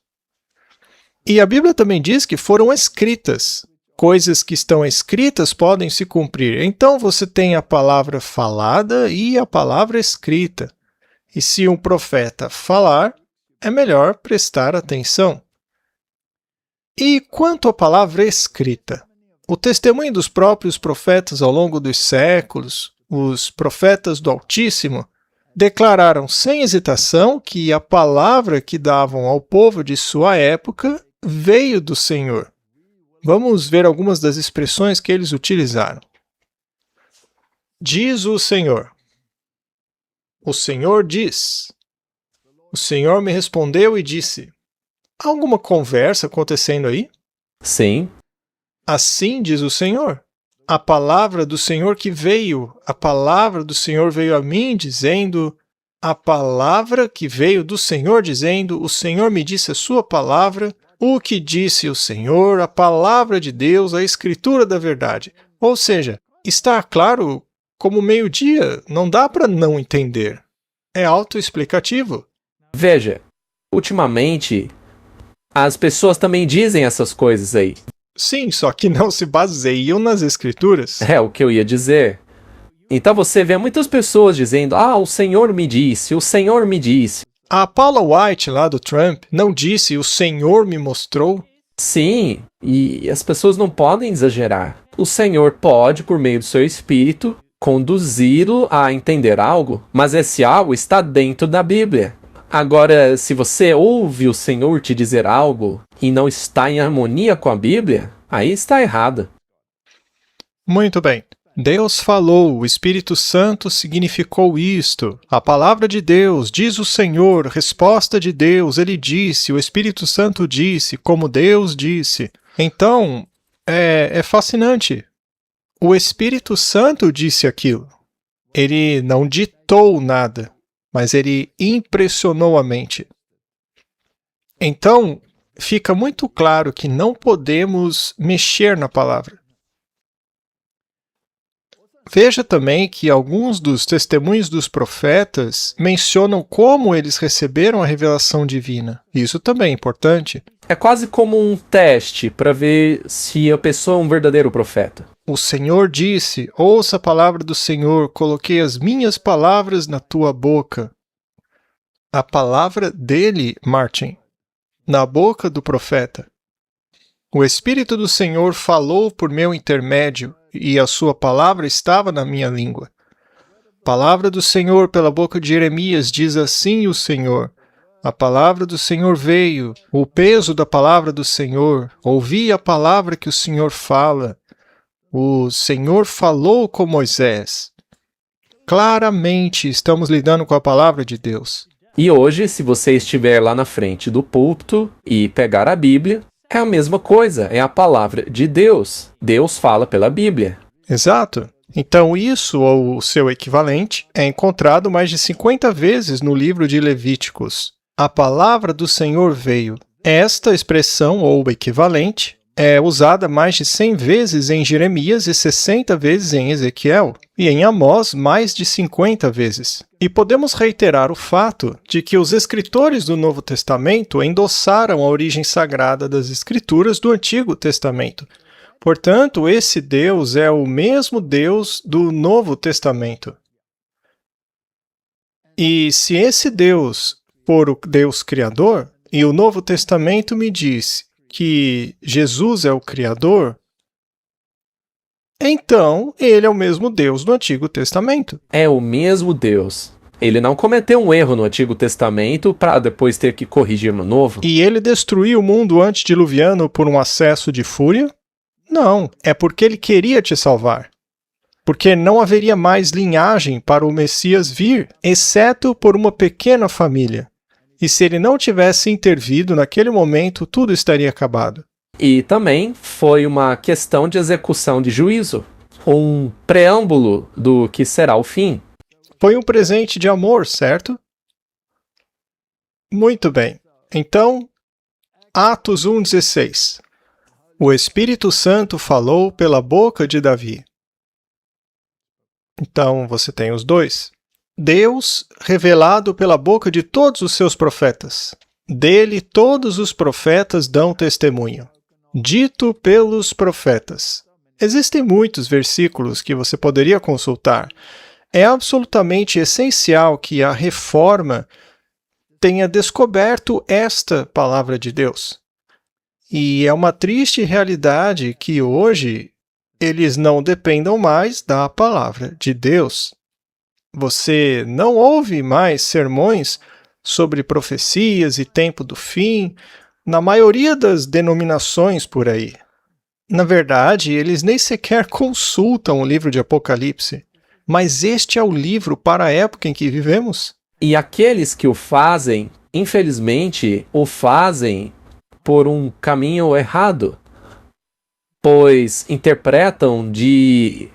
E a Bíblia também diz que foram escritas. Coisas que estão escritas podem se cumprir. Então você tem a palavra falada e a palavra escrita. E se um profeta falar, é melhor prestar atenção. E quanto à palavra escrita? O testemunho dos próprios profetas ao longo dos séculos, os profetas do Altíssimo, declararam sem hesitação que a palavra que davam ao povo de sua época veio do Senhor. Vamos ver algumas das expressões que eles utilizaram. Diz o Senhor. O Senhor diz. O Senhor me respondeu e disse. Há alguma conversa acontecendo aí? Sim. Assim diz o Senhor. A palavra do Senhor que veio, a palavra do Senhor veio a mim dizendo, a palavra que veio do Senhor dizendo, o Senhor me disse a sua palavra, o que disse o Senhor, a palavra de Deus, a escritura da verdade. Ou seja, está claro como meio-dia, não dá para não entender. É autoexplicativo. Veja, ultimamente, as pessoas também dizem essas coisas aí. Sim, só que não se baseiam nas escrituras. É o que eu ia dizer. Então você vê muitas pessoas dizendo, o Senhor me disse, o Senhor me disse. A Paula White, lá do Trump, não disse, o Senhor me mostrou? Sim, e as pessoas não podem exagerar. O Senhor pode, por meio do seu espírito, conduzi-lo a entender algo, mas esse algo está dentro da Bíblia. Agora, se você ouve o Senhor te dizer algo e não está em harmonia com a Bíblia, aí está errado. Muito bem. Deus falou, o Espírito Santo significou isto. A palavra de Deus, diz o Senhor, resposta de Deus, ele disse, o Espírito Santo disse, como Deus disse. Então, é fascinante. O Espírito Santo disse aquilo. Ele não ditou nada, mas ele impressionou a mente. Então, fica muito claro que não podemos mexer na palavra. Veja também que alguns dos testemunhos dos profetas mencionam como eles receberam a revelação divina. Isso também é importante. É quase como um teste para ver se a pessoa é um verdadeiro profeta. O Senhor disse, ouça a palavra do Senhor, coloquei as minhas palavras na tua boca. A palavra dele, Martin, na boca do profeta. O Espírito do Senhor falou por meu intermédio, e a sua palavra estava na minha língua. Palavra do Senhor pela boca de Jeremias, diz assim o Senhor. A palavra do Senhor veio, o peso da palavra do Senhor. Ouvi a palavra que o Senhor fala. O Senhor falou com Moisés. Claramente estamos lidando com a palavra de Deus. E hoje, se você estiver lá na frente do púlpito e pegar a Bíblia, é a mesma coisa, é a palavra de Deus. Deus fala pela Bíblia. Exato. Então isso, ou o seu equivalente, é encontrado mais de 50 vezes no livro de Levíticos. A palavra do Senhor veio. Esta expressão, ou equivalente, é usada mais de 100 vezes em Jeremias e 60 vezes em Ezequiel, e em Amós mais de 50 vezes. E podemos reiterar o fato de que os escritores do Novo Testamento endossaram a origem sagrada das Escrituras do Antigo Testamento. Portanto, esse Deus é o mesmo Deus do Novo Testamento. E se esse Deus for o Deus Criador, e o Novo Testamento me diz que Jesus é o Criador, então ele é o mesmo Deus do Antigo Testamento. É o mesmo Deus. Ele não cometeu um erro no Antigo Testamento para depois ter que corrigir no Novo. E ele destruiu o mundo antediluviano por um acesso de fúria? Não, é porque ele queria te salvar. Porque não haveria mais linhagem para o Messias vir, exceto por uma pequena família. E se ele não tivesse intervido naquele momento, tudo estaria acabado. E também foi uma questão de execução de juízo, um preâmbulo do que será o fim. Foi um presente de amor, certo? Muito bem. Então, Atos 1,16. O Espírito Santo falou pela boca de Davi. Então, você tem os dois. Deus revelado pela boca de todos os seus profetas. Dele todos os profetas dão testemunho. Dito pelos profetas. Existem muitos versículos que você poderia consultar. É absolutamente essencial que a Reforma tenha descoberto esta palavra de Deus. E é uma triste realidade que hoje eles não dependam mais da palavra de Deus. Você não ouve mais sermões sobre profecias e tempo do fim na maioria das denominações por aí. Na verdade, eles nem sequer consultam o livro de Apocalipse. Mas este é o livro para a época em que vivemos. E aqueles que o fazem, infelizmente, o fazem por um caminho errado, pois interpretam de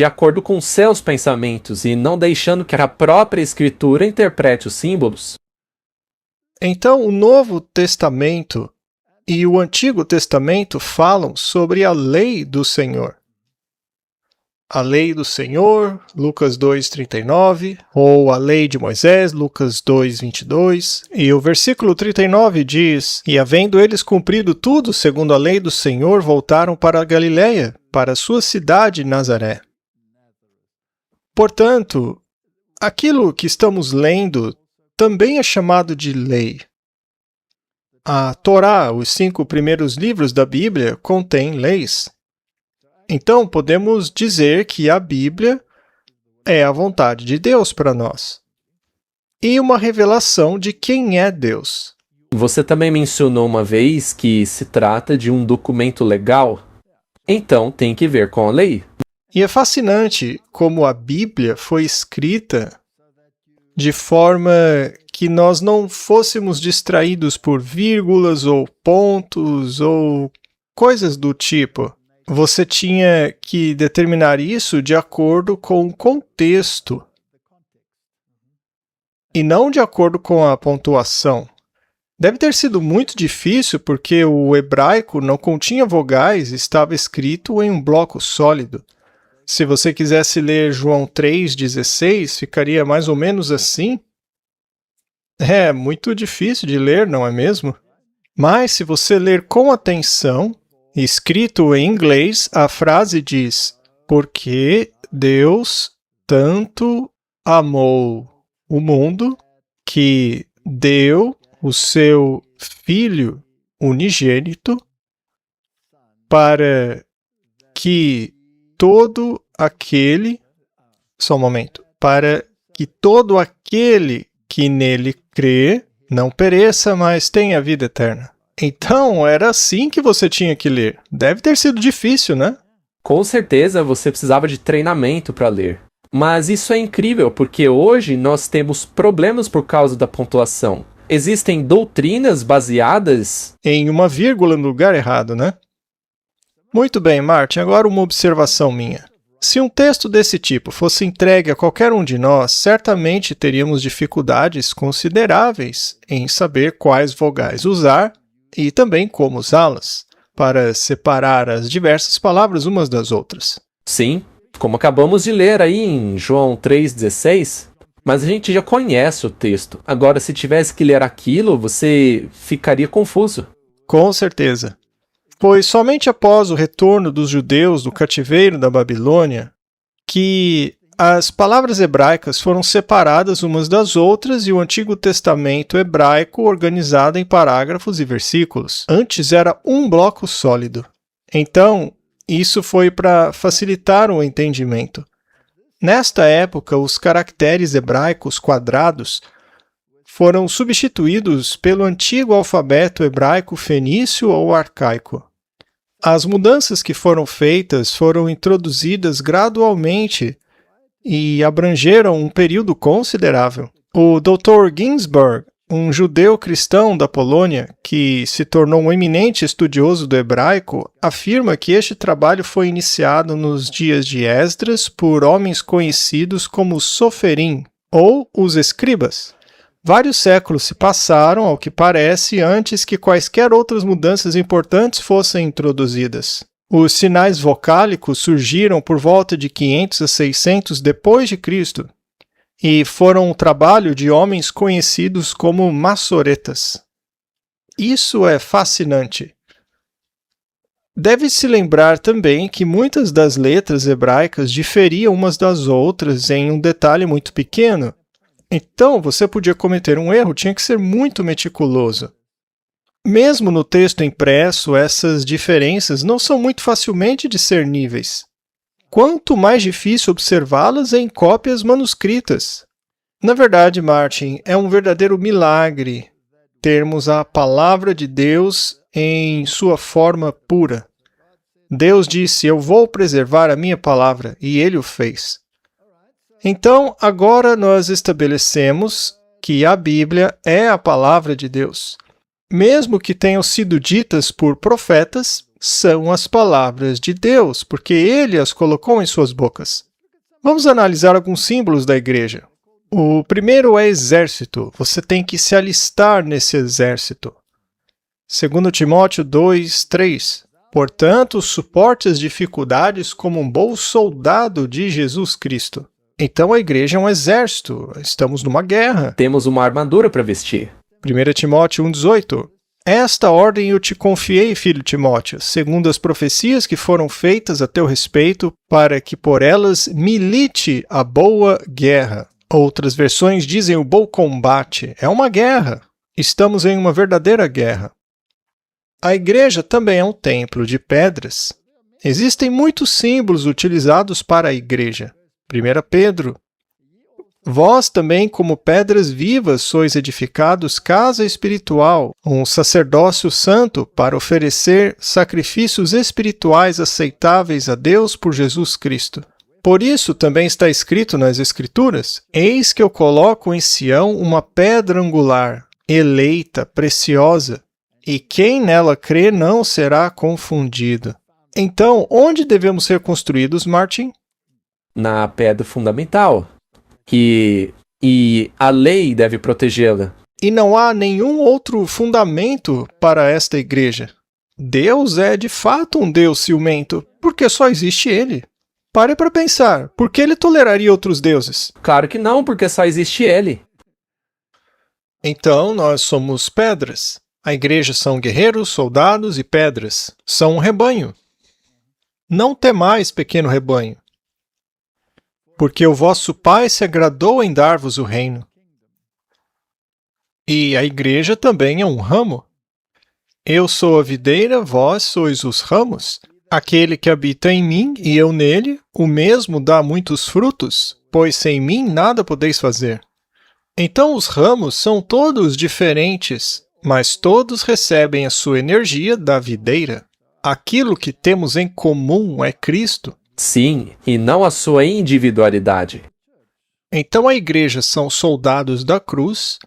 acordo com seus pensamentos e não deixando que a própria Escritura interprete os símbolos. Então, o Novo Testamento e o Antigo Testamento falam sobre a lei do Senhor. A lei do Senhor, Lucas 2,39, ou a lei de Moisés, Lucas 2,22. E o versículo 39 diz: E havendo eles cumprido tudo segundo a lei do Senhor, voltaram para a Galiléia, para a sua cidade Nazaré. Portanto, aquilo que estamos lendo também é chamado de lei. A Torá, os 5 primeiros livros da Bíblia, contêm leis. Então, podemos dizer que a Bíblia é a vontade de Deus para nós. E uma revelação de quem é Deus. Você também mencionou uma vez que se trata de um documento legal, então tem que ver com a lei. E é fascinante como a Bíblia foi escrita de forma que nós não fôssemos distraídos por vírgulas ou pontos ou coisas do tipo. Você tinha que determinar isso de acordo com o contexto e não de acordo com a pontuação. Deve ter sido muito difícil porque o hebraico não continha vogais e estava escrito em um bloco sólido. Se você quisesse ler João 3,16, ficaria mais ou menos assim. É muito difícil de ler, não é mesmo? Mas se você ler com atenção, escrito em inglês, a frase diz: porque Deus tanto amou o mundo que deu o seu Filho unigênito para que todo aquele... Só um momento. Para que todo aquele que nele crê não pereça, mas tenha vida eterna. Então, era assim que você tinha que ler. Deve ter sido difícil, né? Com certeza você precisava de treinamento para ler. Mas isso é incrível, porque hoje nós temos problemas por causa da pontuação. Existem doutrinas baseadas em uma vírgula no lugar errado, né? Muito bem, Martin, agora uma observação minha. Se um texto desse tipo fosse entregue a qualquer um de nós, certamente teríamos dificuldades consideráveis em saber quais vogais usar e também como usá-las, para separar as diversas palavras umas das outras. Sim, como acabamos de ler aí em João 3,16, mas a gente já conhece o texto. Agora, se tivesse que ler aquilo, você ficaria confuso. Com certeza. Pois somente após o retorno dos judeus do cativeiro da Babilônia que as palavras hebraicas foram separadas umas das outras e o Antigo Testamento hebraico organizado em parágrafos e versículos. Antes era um bloco sólido. Então, isso foi para facilitar o entendimento. Nesta época, os caracteres hebraicos quadrados foram substituídos pelo antigo alfabeto hebraico fenício ou arcaico. As mudanças que foram feitas foram introduzidas gradualmente e abrangeram um período considerável. O Dr. Ginsburg, um judeu cristão da Polônia, que se tornou um eminente estudioso do hebraico, afirma que este trabalho foi iniciado nos dias de Esdras por homens conhecidos como Soferim, ou os escribas. Vários séculos se passaram, ao que parece, antes que quaisquer outras mudanças importantes fossem introduzidas. Os sinais vocálicos surgiram por volta de 500 a 600 depois de Cristo e foram o trabalho de homens conhecidos como maçoretas. Isso é fascinante. Deve-se lembrar também que muitas das letras hebraicas diferiam umas das outras em um detalhe muito pequeno. Então, você podia cometer um erro, tinha que ser muito meticuloso. Mesmo no texto impresso, essas diferenças não são muito facilmente discerníveis. Quanto mais difícil observá-las em cópias manuscritas. Na verdade, Martin, é um verdadeiro milagre termos a palavra de Deus em sua forma pura. Deus disse, eu vou preservar a minha palavra, e ele o fez. Então, agora nós estabelecemos que a Bíblia é a palavra de Deus. Mesmo que tenham sido ditas por profetas, são as palavras de Deus, porque ele as colocou em suas bocas. Vamos analisar alguns símbolos da igreja. O primeiro é exército. Você tem que se alistar nesse exército. 2 Timóteo 2:3. Portanto, suporte as dificuldades como um bom soldado de Jesus Cristo. Então a igreja é um exército, estamos numa guerra. Temos uma armadura para vestir. 1 Timóteo 1,18. Esta ordem eu te confiei, filho Timóteo, segundo as profecias que foram feitas a teu respeito, para que por elas milite a boa guerra. Outras versões dizem o bom combate. É uma guerra. Estamos em uma verdadeira guerra. A igreja também é um templo de pedras. Existem muitos símbolos utilizados para a igreja. 1 Pedro. Vós também, como pedras vivas, sois edificados casa espiritual, um sacerdócio santo para oferecer sacrifícios espirituais aceitáveis a Deus por Jesus Cristo. Por isso também está escrito nas Escrituras, eis que eu coloco em Sião uma pedra angular, eleita, preciosa, e quem nela crê não será confundido. Então, onde devemos ser construídos, Martin? Na pedra fundamental. E a lei deve protegê-la. E não há nenhum outro fundamento para esta igreja. Deus é de fato um Deus ciumento, porque só existe Ele. Pare para pensar, por que Ele toleraria outros deuses? Claro que não, porque só existe Ele. Então, nós somos pedras. A igreja são guerreiros, soldados e pedras. São um rebanho. Não temais, pequeno rebanho, porque o vosso Pai se agradou em dar-vos o reino. E a igreja também é um ramo. Eu sou a videira, vós sois os ramos. Aquele que habita em mim e eu nele, o mesmo dá muitos frutos, pois sem mim nada podeis fazer. Então os ramos são todos diferentes, mas todos recebem a sua energia da videira. Aquilo que temos em comum é Cristo. Sim, e não a sua individualidade. Então a igreja são soldados da cruz,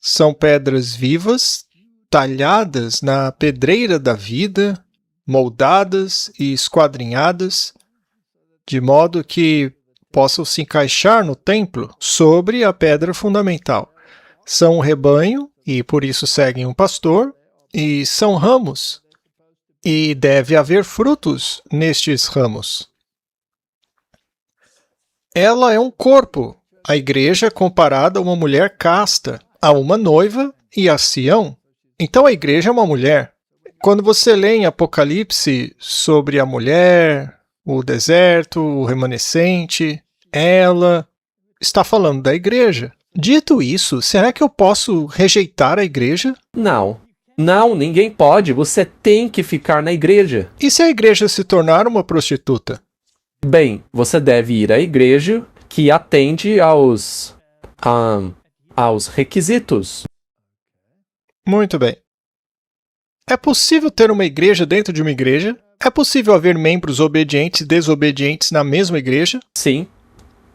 são pedras vivas, talhadas na pedreira da vida, moldadas e esquadrinhadas, de modo que possam se encaixar no templo sobre a pedra fundamental. São um rebanho e por isso seguem um pastor, e são ramos, e deve haver frutos nestes ramos. Ela é um corpo. A igreja é comparada a uma mulher casta, a uma noiva e a Sião. Então a igreja é uma mulher. Quando você lê em Apocalipse sobre a mulher, o deserto, o remanescente, ela está falando da igreja. Dito isso, será que eu posso rejeitar a igreja? Não. Não, ninguém pode. Você tem que ficar na igreja. E se a igreja se tornar uma prostituta? Bem, você deve ir à igreja que atende aos requisitos. Muito bem. É possível ter uma igreja dentro de uma igreja? É possível haver membros obedientes e desobedientes na mesma igreja? Sim,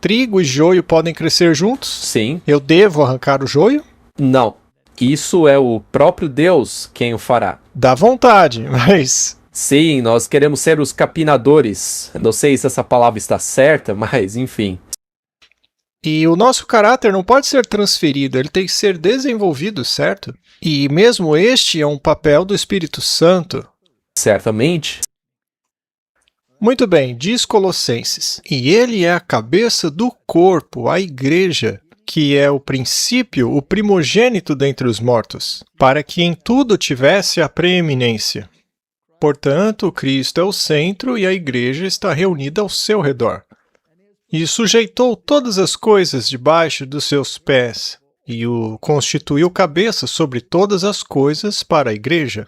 Trigo e joio podem crescer juntos? sim. Eu devo arrancar o joio? Não. Isso é o próprio Deus quem o fará. Dá vontade, mas... Sim, nós queremos ser os capinadores. Não sei se essa palavra está certa, mas enfim. E o nosso caráter não pode ser transferido, ele tem que ser desenvolvido, certo? E mesmo este é um papel do Espírito Santo. Certamente. Muito bem, diz Colossenses. E ele é a cabeça do corpo, a igreja, que é o princípio, o primogênito dentre os mortos, para que em tudo tivesse a preeminência. Portanto, Cristo é o centro e a igreja está reunida ao seu redor. E sujeitou todas as coisas debaixo dos seus pés, e o constituiu cabeça sobre todas as coisas para a igreja,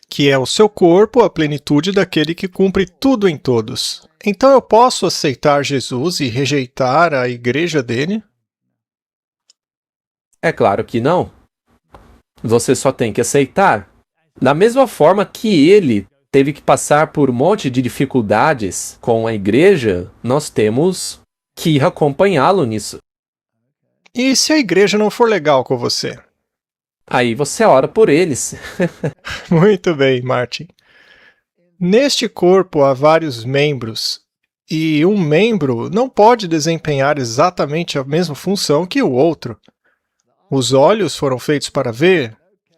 que é o seu corpo, a plenitude daquele que cumpre tudo em todos. Então eu posso aceitar Jesus e rejeitar a igreja dele? É claro que não. Você só tem que aceitar. Da mesma forma que ele teve que passar por um monte de dificuldades com a igreja, nós temos que acompanhá-lo nisso. E se a igreja não for legal com você? Aí você ora por eles. Muito bem, Martin. Neste corpo há vários membros, e um membro não pode desempenhar exatamente a mesma função que o outro. Os olhos foram feitos para ver,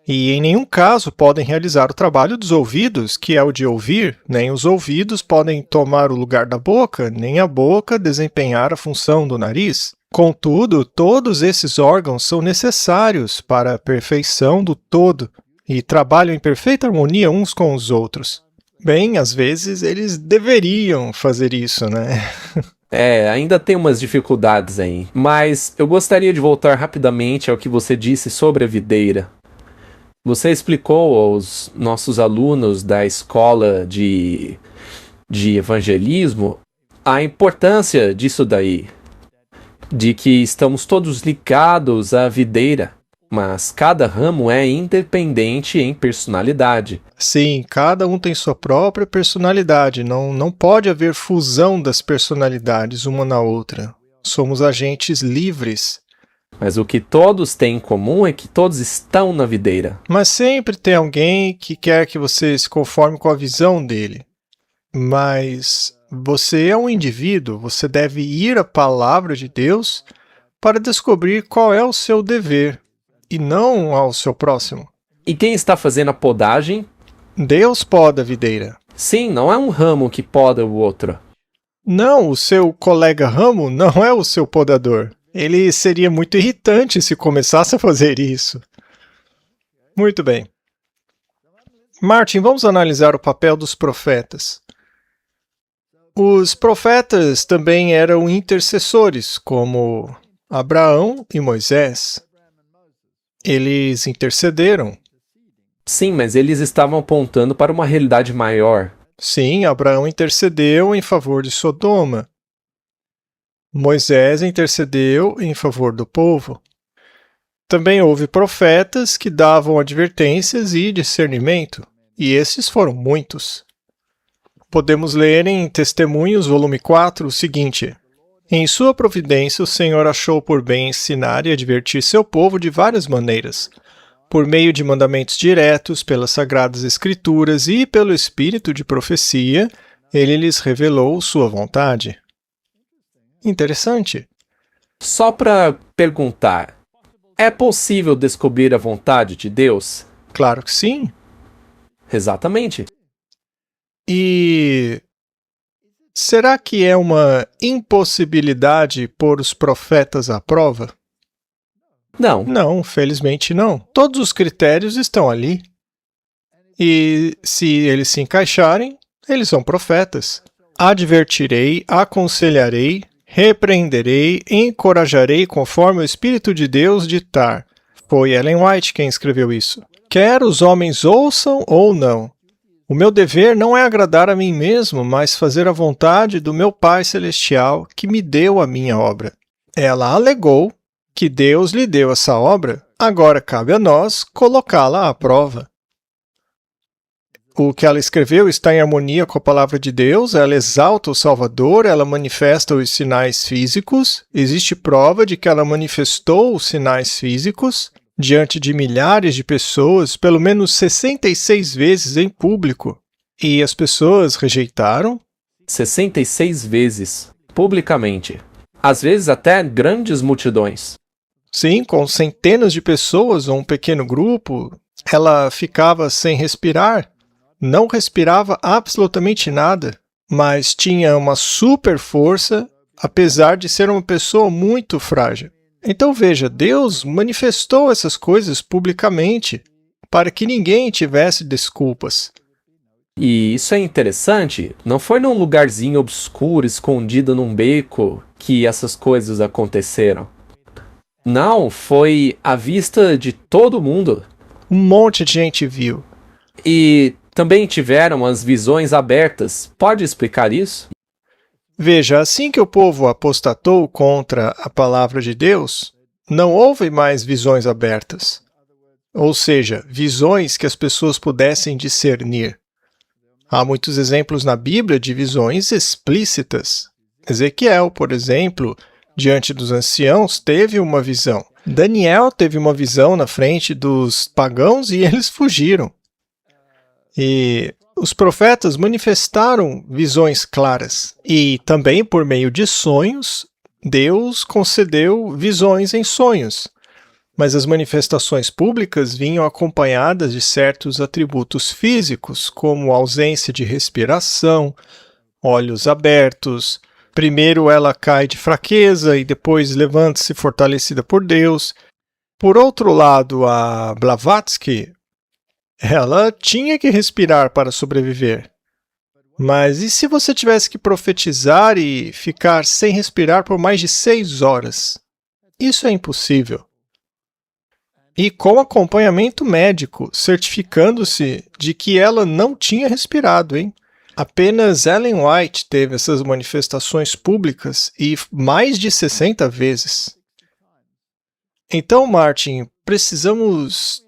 e em nenhum caso podem realizar o trabalho dos ouvidos, que é o de ouvir, nem os ouvidos podem tomar o lugar da boca, nem a boca desempenhar a função do nariz. Contudo, todos esses órgãos são necessários para a perfeição do todo e trabalham em perfeita harmonia uns com os outros. Bem, às vezes eles deveriam fazer isso, né? Ainda tem umas dificuldades aí. Mas eu gostaria de voltar rapidamente ao que você disse sobre a videira. Você explicou aos nossos alunos da escola de evangelismo a importância disso daí. De que estamos todos ligados à videira, mas cada ramo é independente em personalidade. Sim, cada um tem sua própria personalidade. Não pode haver fusão das personalidades uma na outra. Somos agentes livres. Mas o que todos têm em comum é que todos estão na videira. Mas sempre tem alguém que quer que você se conforme com a visão dele. Mas você é um indivíduo, você deve ir à palavra de Deus para descobrir qual é o seu dever, e não ao seu próximo. E quem está fazendo a podagem? Deus poda a videira. Sim, não é um ramo que poda o outro. Não, o seu colega ramo não é o seu podador. Ele seria muito irritante se começasse a fazer isso. Muito bem. Martin, vamos analisar o papel dos profetas. Os profetas também eram intercessores, como Abraão e Moisés. Eles intercederam. Sim, mas eles estavam apontando para uma realidade maior. Sim, Abraão intercedeu em favor de Sodoma. Moisés intercedeu em favor do povo. Também houve profetas que davam advertências e discernimento, e esses foram muitos. Podemos ler em Testemunhos, volume 4, o seguinte: Em sua providência, o Senhor achou por bem ensinar e advertir seu povo de várias maneiras, por meio de mandamentos diretos, pelas Sagradas Escrituras e pelo Espírito de profecia, ele lhes revelou sua vontade. Interessante. Só para perguntar, é possível descobrir a vontade de Deus? Claro que sim. Exatamente. E será que é uma impossibilidade pôr os profetas à prova? Não. Não, felizmente não. Todos os critérios estão ali. E se eles se encaixarem, eles são profetas. Advertirei, aconselharei, repreenderei, encorajarei conforme o Espírito de Deus ditar. Foi Ellen White quem escreveu isso. Quer os homens ouçam ou não. O meu dever não é agradar a mim mesmo, mas fazer a vontade do meu Pai Celestial que me deu a minha obra. Ela alegou que Deus lhe deu essa obra, agora cabe a nós colocá-la à prova. O que ela escreveu está em harmonia com a palavra de Deus, ela exalta o Salvador, ela manifesta os sinais físicos, existe prova de que ela manifestou os sinais físicos diante de milhares de pessoas, pelo menos 66 vezes em público, e as pessoas rejeitaram. 66 vezes, publicamente. Às vezes até grandes multidões. Sim, com centenas de pessoas ou um pequeno grupo, ela ficava sem respirar. Não respirava absolutamente nada, mas tinha uma super força, apesar de ser uma pessoa muito frágil. Então veja, Deus manifestou essas coisas publicamente para que ninguém tivesse desculpas. E isso é interessante, não foi num lugarzinho obscuro, escondido num beco, que essas coisas aconteceram. Não, foi à vista de todo mundo. Um monte de gente viu. E também tiveram as visões abertas. Pode explicar isso? Veja, assim que o povo apostatou contra a palavra de Deus, não houve mais visões abertas. Ou seja, visões que as pessoas pudessem discernir. Há muitos exemplos na Bíblia de visões explícitas. Ezequiel, por exemplo, diante dos anciãos, teve uma visão. Daniel teve uma visão na frente dos pagãos e eles fugiram. E os profetas manifestaram visões claras. E também, por meio de sonhos, Deus concedeu visões em sonhos. Mas as manifestações públicas vinham acompanhadas de certos atributos físicos, como ausência de respiração, olhos abertos. Primeiro ela cai de fraqueza e depois levanta-se fortalecida por Deus. Por outro lado, a Blavatsky, ela tinha que respirar para sobreviver. Mas e se você tivesse que profetizar e ficar sem respirar por mais de 6 horas? Isso é impossível. E com acompanhamento médico, certificando-se de que ela não tinha respirado, hein? Apenas Ellen White teve essas manifestações públicas e mais de 60 vezes. Então, Martin, precisamos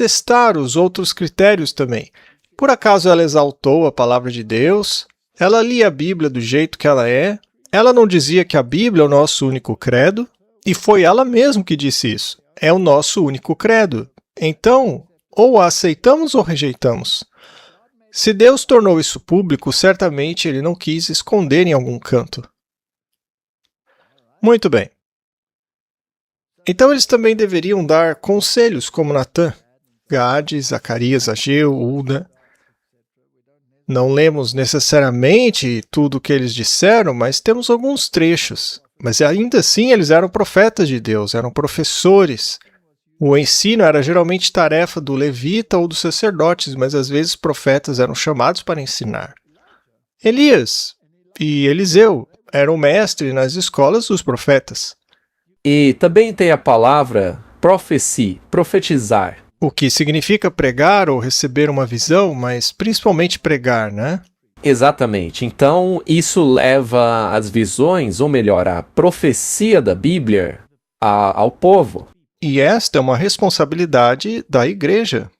testar os outros critérios também. Por acaso ela exaltou a palavra de Deus? Ela lia a Bíblia do jeito que ela é? Ela não dizia que a Bíblia é o nosso único credo? E foi ela mesma que disse isso. É o nosso único credo. Então, ou a aceitamos ou rejeitamos. Se Deus tornou isso público, certamente ele não quis esconder em algum canto. Muito bem. Então eles também deveriam dar conselhos como Natã, Gade, Zacarias, Ageu, Ulda. Não lemos necessariamente tudo o que eles disseram, mas temos alguns trechos. Mas ainda assim eles eram profetas de Deus, eram professores. O ensino era geralmente tarefa do levita ou dos sacerdotes, mas às vezes profetas eram chamados para ensinar. Elias e Eliseu eram mestres nas escolas dos profetas. E também tem a palavra profetizar. O que significa pregar ou receber uma visão, mas principalmente pregar, né? Exatamente. Então, isso leva as visões, ou melhor, a profecia da Bíblia ao povo. E esta é uma responsabilidade da igreja.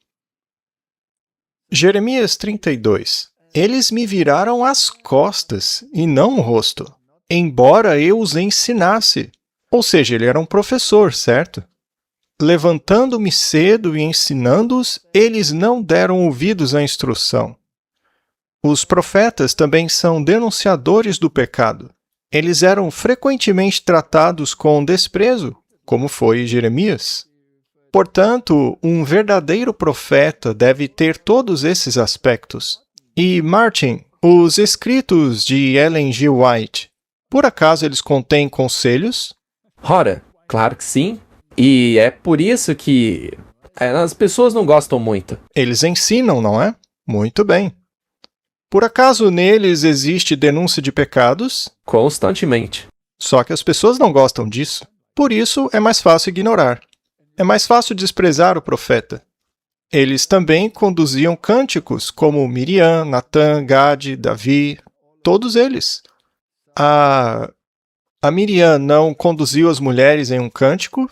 Jeremias 32. Eles me viraram as costas e não o rosto, embora eu os ensinasse. Ou seja, ele era um professor, certo? Levantando-me cedo e ensinando-os, eles não deram ouvidos à instrução. Os profetas também são denunciadores do pecado. Eles eram frequentemente tratados com desprezo, como foi Jeremias. Portanto, um verdadeiro profeta deve ter todos esses aspectos. E, Martin, os escritos de Ellen G. White, por acaso eles contêm conselhos? Ora, claro que sim. E é por isso que as pessoas não gostam muito. Eles ensinam, não é? Muito bem. Por acaso neles existe denúncia de pecados? Constantemente. Só que as pessoas não gostam disso. Por isso, é mais fácil ignorar. É mais fácil desprezar o profeta. Eles também conduziam cânticos, como Miriam, Natã, Gade, Davi, todos eles. A Miriam não conduziu as mulheres em um cântico,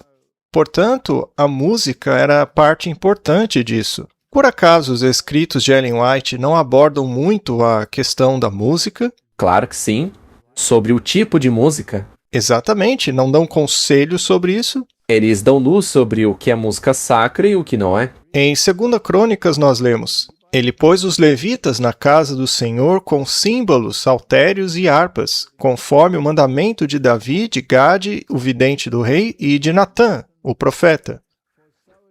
portanto, a música era parte importante disso. Por acaso, os escritos de Ellen White não abordam muito a questão da música? Claro que sim. Sobre o tipo de música. Exatamente, não dão conselhos sobre isso? Eles dão luz sobre o que é música sacra e o que não é. Em 2 Crônicas nós lemos: Ele pôs os levitas na casa do Senhor com símbolos, saltérios e harpas, conforme o mandamento de Davi, de Gade, o vidente do rei, e de Natã, o profeta.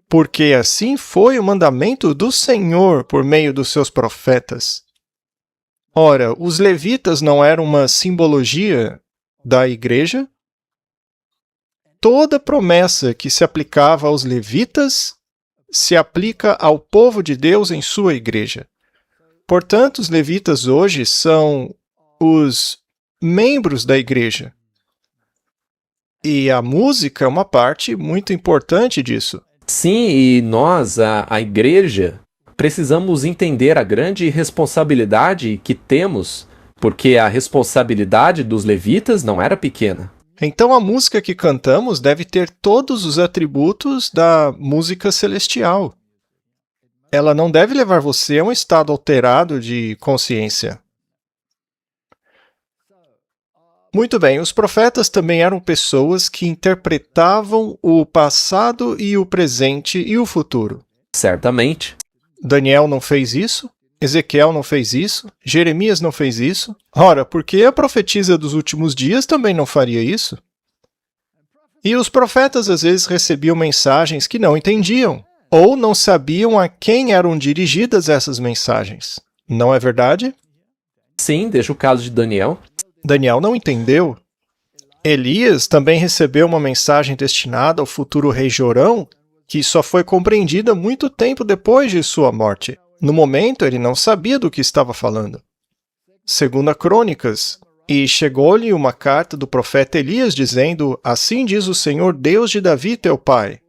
Porque assim foi o mandamento do Senhor por meio dos seus profetas. Ora, os levitas não eram uma simbologia da igreja? Toda promessa que se aplicava aos levitas se aplica ao povo de Deus em sua igreja. Portanto, os levitas hoje são os membros da igreja. E a música é uma parte muito importante disso. Sim, e nós, a igreja, precisamos entender a grande responsabilidade que temos, porque a responsabilidade dos levitas não era pequena. Então a música que cantamos deve ter todos os atributos da música celestial. Ela não deve levar você a um estado alterado de consciência. Muito bem, os profetas também eram pessoas que interpretavam o passado e o presente e o futuro. Certamente. Daniel não fez isso, Ezequiel não fez isso, Jeremias não fez isso. Ora, por que a profetisa dos últimos dias também não faria isso? E os profetas às vezes recebiam mensagens que não entendiam, ou não sabiam a quem eram dirigidas essas mensagens. Não é verdade? Sim, deixa o caso de Daniel. Daniel não entendeu. Elias também recebeu uma mensagem destinada ao futuro rei Jorão, que só foi compreendida muito tempo depois de sua morte. No momento, ele não sabia do que estava falando. 2 Crônicas: E chegou-lhe uma carta do profeta Elias, dizendo: Assim diz o Senhor Deus de Davi, teu pai,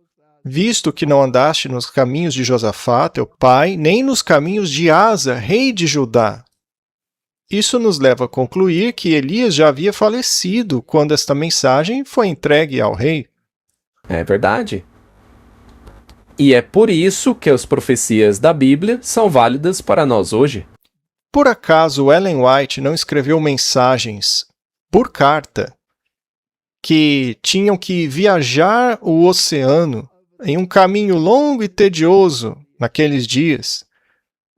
visto que não andaste nos caminhos de Josafá, teu pai, nem nos caminhos de Asa, rei de Judá. Isso nos leva a concluir que Elias já havia falecido quando esta mensagem foi entregue ao rei. É verdade. E é por isso que as profecias da Bíblia são válidas para nós hoje. Por acaso Ellen White não escreveu mensagens por carta que tinham que viajar o oceano em um caminho longo e tedioso naqueles dias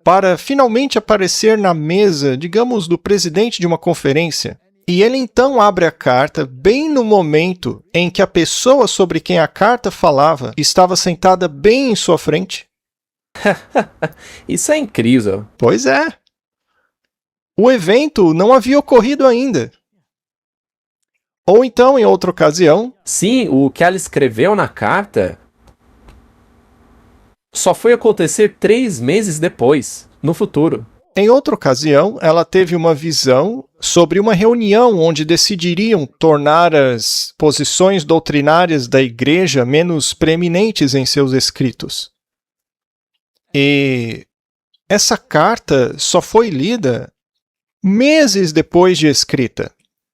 para finalmente aparecer na mesa, digamos, do presidente de uma conferência? E ele então abre a carta bem no momento em que a pessoa sobre quem a carta falava estava sentada bem em sua frente. Isso é incrível. Pois é. O evento não havia ocorrido ainda. Ou então, em outra ocasião... Sim, o que ela escreveu na carta só foi acontecer 3 meses depois, no futuro. Em outra ocasião, ela teve uma visão sobre uma reunião onde decidiriam tornar as posições doutrinárias da igreja menos preeminentes em seus escritos. E essa carta só foi lida meses depois de escrita.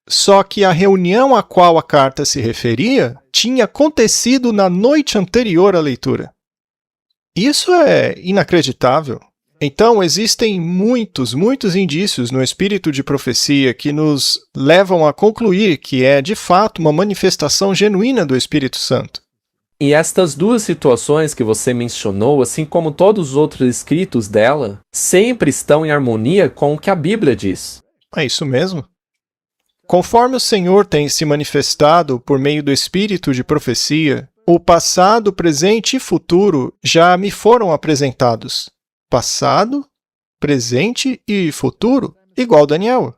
Só que a reunião a qual a carta se referia tinha acontecido na noite anterior à leitura. Isso é inacreditável. Então, existem muitos indícios no espírito de profecia que nos levam a concluir que é, de fato, uma manifestação genuína do Espírito Santo. E estas duas situações que você mencionou, assim como todos os outros escritos dela, sempre estão em harmonia com o que a Bíblia diz. É isso mesmo. Conforme o Senhor tem se manifestado por meio do espírito de profecia, o passado, presente e futuro já me foram apresentados. Passado, presente e futuro, igual Daniel.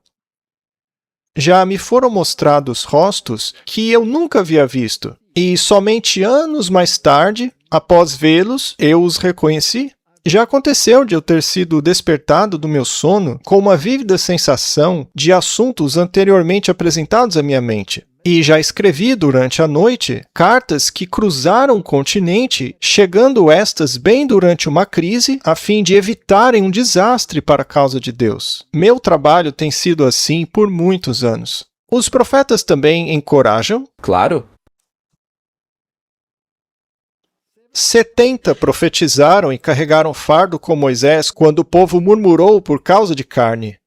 Já me foram mostrados rostos que eu nunca havia visto, e somente anos mais tarde, após vê-los, eu os reconheci. Já aconteceu de eu ter sido despertado do meu sono com uma vívida sensação de assuntos anteriormente apresentados à minha mente. E já escrevi durante a noite cartas que cruzaram o continente, chegando estas bem durante uma crise, a fim de evitarem um desastre para a causa de Deus. Meu trabalho tem sido assim por muitos anos. Os profetas também encorajam? Claro. 70 profetizaram e carregaram fardo com Moisés quando o povo murmurou por causa de carne.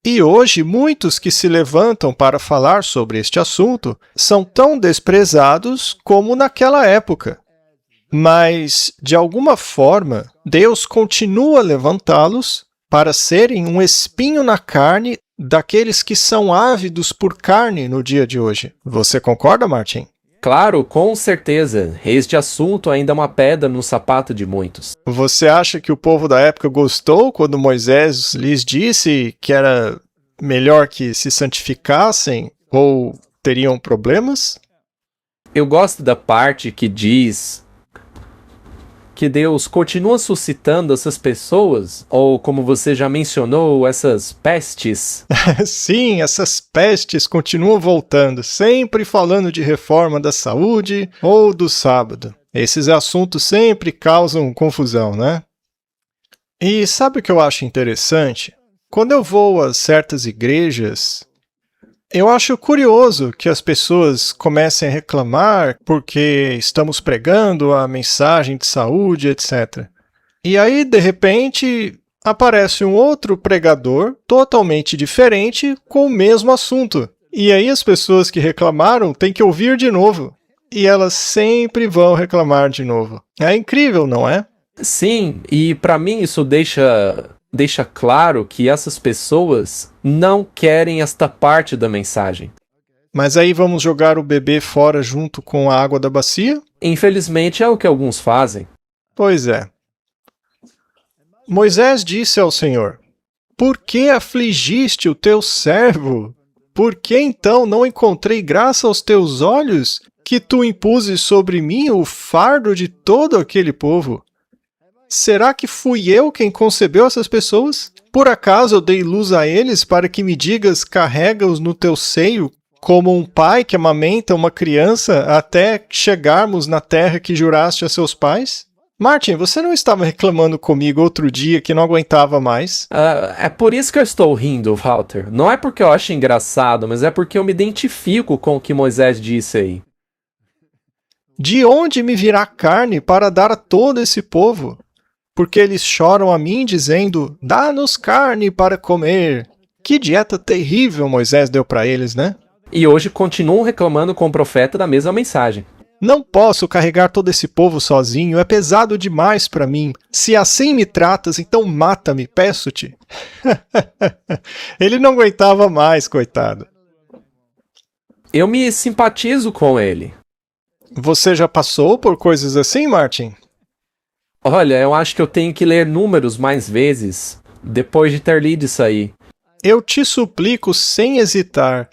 E hoje, muitos que se levantam para falar sobre este assunto são tão desprezados como naquela época. Mas, de alguma forma, Deus continua a levantá-los para serem um espinho na carne daqueles que são ávidos por carne no dia de hoje. Você concorda, Martin? Claro, com certeza. Este assunto ainda é uma pedra no sapato de muitos. Você acha que o povo da época gostou quando Moisés lhes disse que era melhor que se santificassem ou teriam problemas? Eu gosto da parte que diz que Deus continua suscitando essas pessoas, ou como você já mencionou, essas pestes. Sim, essas pestes continuam voltando, sempre falando de reforma da saúde ou do sábado. Esses assuntos sempre causam confusão, né? E sabe o que eu acho interessante? Quando eu vou a certas igrejas, eu acho curioso que as pessoas comecem a reclamar porque estamos pregando a mensagem de saúde, etc. E aí, de repente, aparece um outro pregador totalmente diferente com o mesmo assunto. E aí as pessoas que reclamaram têm que ouvir de novo. E elas sempre vão reclamar de novo. É incrível, não é? Sim, e para mim isso deixa claro que essas pessoas não querem esta parte da mensagem. Mas aí vamos jogar o bebê fora junto com a água da bacia? Infelizmente é o que alguns fazem. Pois é. Moisés disse ao Senhor: "Por que afligiste o teu servo? Por que então não encontrei graça aos teus olhos, que tu impuses sobre mim o fardo de todo aquele povo? Será que fui eu quem concebeu essas pessoas? Por acaso eu dei luz a eles para que me digas, carrega-os no teu seio, como um pai que amamenta uma criança até chegarmos na terra que juraste a seus pais?" Martin, você não estava reclamando comigo outro dia que não aguentava mais? É por isso que eu estou rindo, Walter. Não é porque eu acho engraçado, mas é porque eu me identifico com o que Moisés disse aí. De onde me virá carne para dar a todo esse povo? Porque eles choram a mim dizendo, dá-nos carne para comer. Que dieta terrível Moisés deu para eles, né? E hoje continuam reclamando com o profeta da mesma mensagem. Não posso carregar todo esse povo sozinho, é pesado demais para mim. Se assim me tratas, então mata-me, peço-te. Ele não aguentava mais, coitado. Eu me simpatizo com ele. Você já passou por coisas assim, Martin? Olha, eu acho que eu tenho que ler Números mais vezes, depois de ter lido isso aí. Eu te suplico sem hesitar.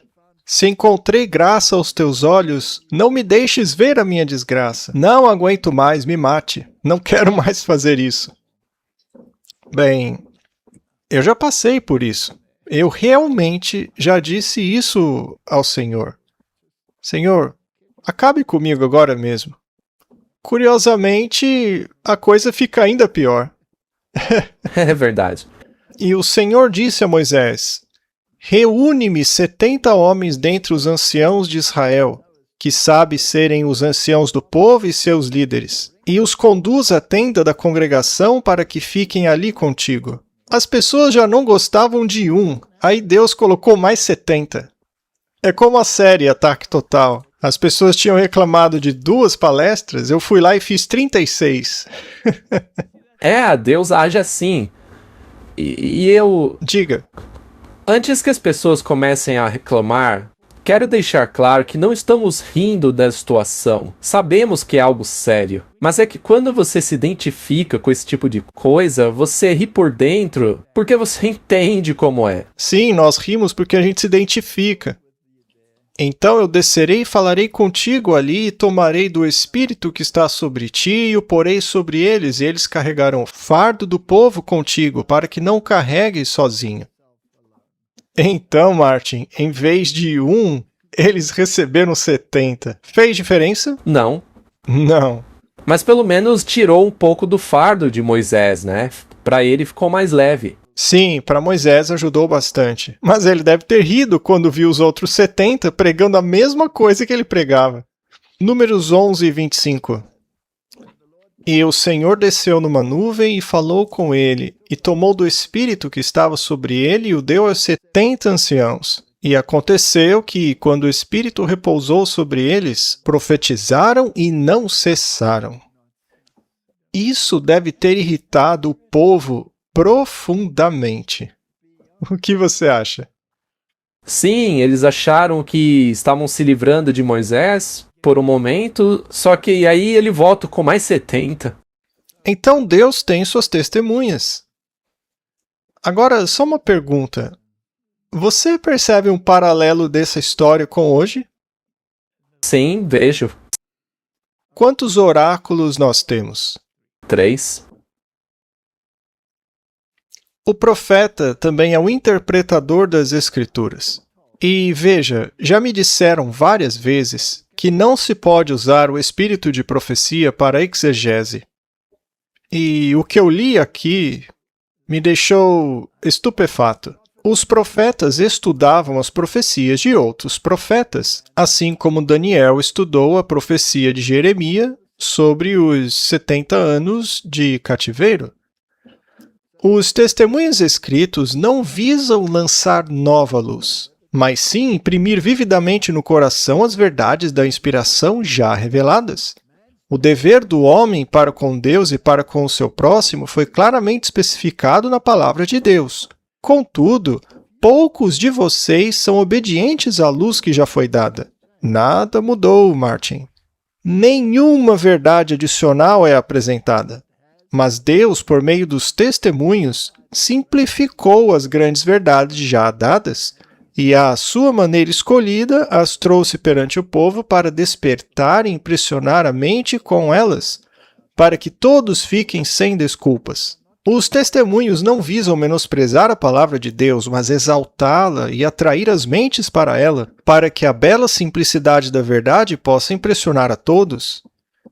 Se encontrei graça aos teus olhos, não me deixes ver a minha desgraça. Não aguento mais, me mate. Não quero mais fazer isso. Bem, eu já passei por isso. Eu realmente já disse isso ao Senhor. Senhor, acabe comigo agora mesmo. Curiosamente, a coisa fica ainda pior. É verdade. E o Senhor disse a Moisés, reúne-me 70 homens dentre os anciãos de Israel, que sabe serem os anciãos do povo e seus líderes. e os conduz à tenda da congregação para que fiquem ali contigo. As pessoas já não gostavam de um, aí Deus colocou mais 70. É como a série Ataque Total. As pessoas tinham reclamado de 2 palestras, eu fui lá e fiz 36. Deus age assim. E eu... Diga. Antes que as pessoas comecem a reclamar, quero deixar claro que não estamos rindo da situação. Sabemos que é algo sério. Mas é que quando você se identifica com esse tipo de coisa, você ri por dentro porque você entende como é. Sim, nós rimos porque a gente se identifica. Então eu descerei e falarei contigo ali, e tomarei do Espírito que está sobre ti, e o porei sobre eles, e eles carregarão o fardo do povo contigo, para que não carregues sozinho. Então, Martin, em vez de 1, eles receberam 70. Fez diferença? Não. Não. Mas pelo menos tirou um pouco do fardo de Moisés, né? Para ele ficou mais leve. Sim, para Moisés ajudou bastante. Mas ele deve ter rido quando viu os outros 70 pregando a mesma coisa que ele pregava. Números 11 e 25. E o Senhor desceu numa nuvem e falou com ele, e tomou do Espírito que estava sobre ele e o deu aos 70 anciãos. E aconteceu que, quando o Espírito repousou sobre eles, profetizaram e não cessaram. Isso deve ter irritado o povo profundamente. O que você acha? Sim, eles acharam que estavam se livrando de Moisés por um momento, só que aí ele volta com mais 70. Então Deus tem suas testemunhas. Agora, só uma pergunta. Você percebe um paralelo dessa história com hoje? Sim, vejo. Quantos oráculos nós temos? 3. O profeta também é o interpretador das Escrituras. E veja, já me disseram várias vezes que não se pode usar o espírito de profecia para exegese. E o que eu li aqui me deixou estupefato. Os profetas estudavam as profecias de outros profetas, assim como Daniel estudou a profecia de Jeremias sobre os 70 anos de cativeiro. Os testemunhos escritos não visam lançar nova luz, mas sim imprimir vividamente no coração as verdades da inspiração já reveladas. O dever do homem para com Deus e para com o seu próximo foi claramente especificado na palavra de Deus. Contudo, poucos de vocês são obedientes à luz que já foi dada. Nada mudou, Martin. Nenhuma verdade adicional é apresentada. Mas Deus, por meio dos testemunhos, simplificou as grandes verdades já dadas e, à sua maneira escolhida, as trouxe perante o povo para despertar e impressionar a mente com elas, para que todos fiquem sem desculpas. Os testemunhos não visam menosprezar a palavra de Deus, mas exaltá-la e atrair as mentes para ela, para que a bela simplicidade da verdade possa impressionar a todos.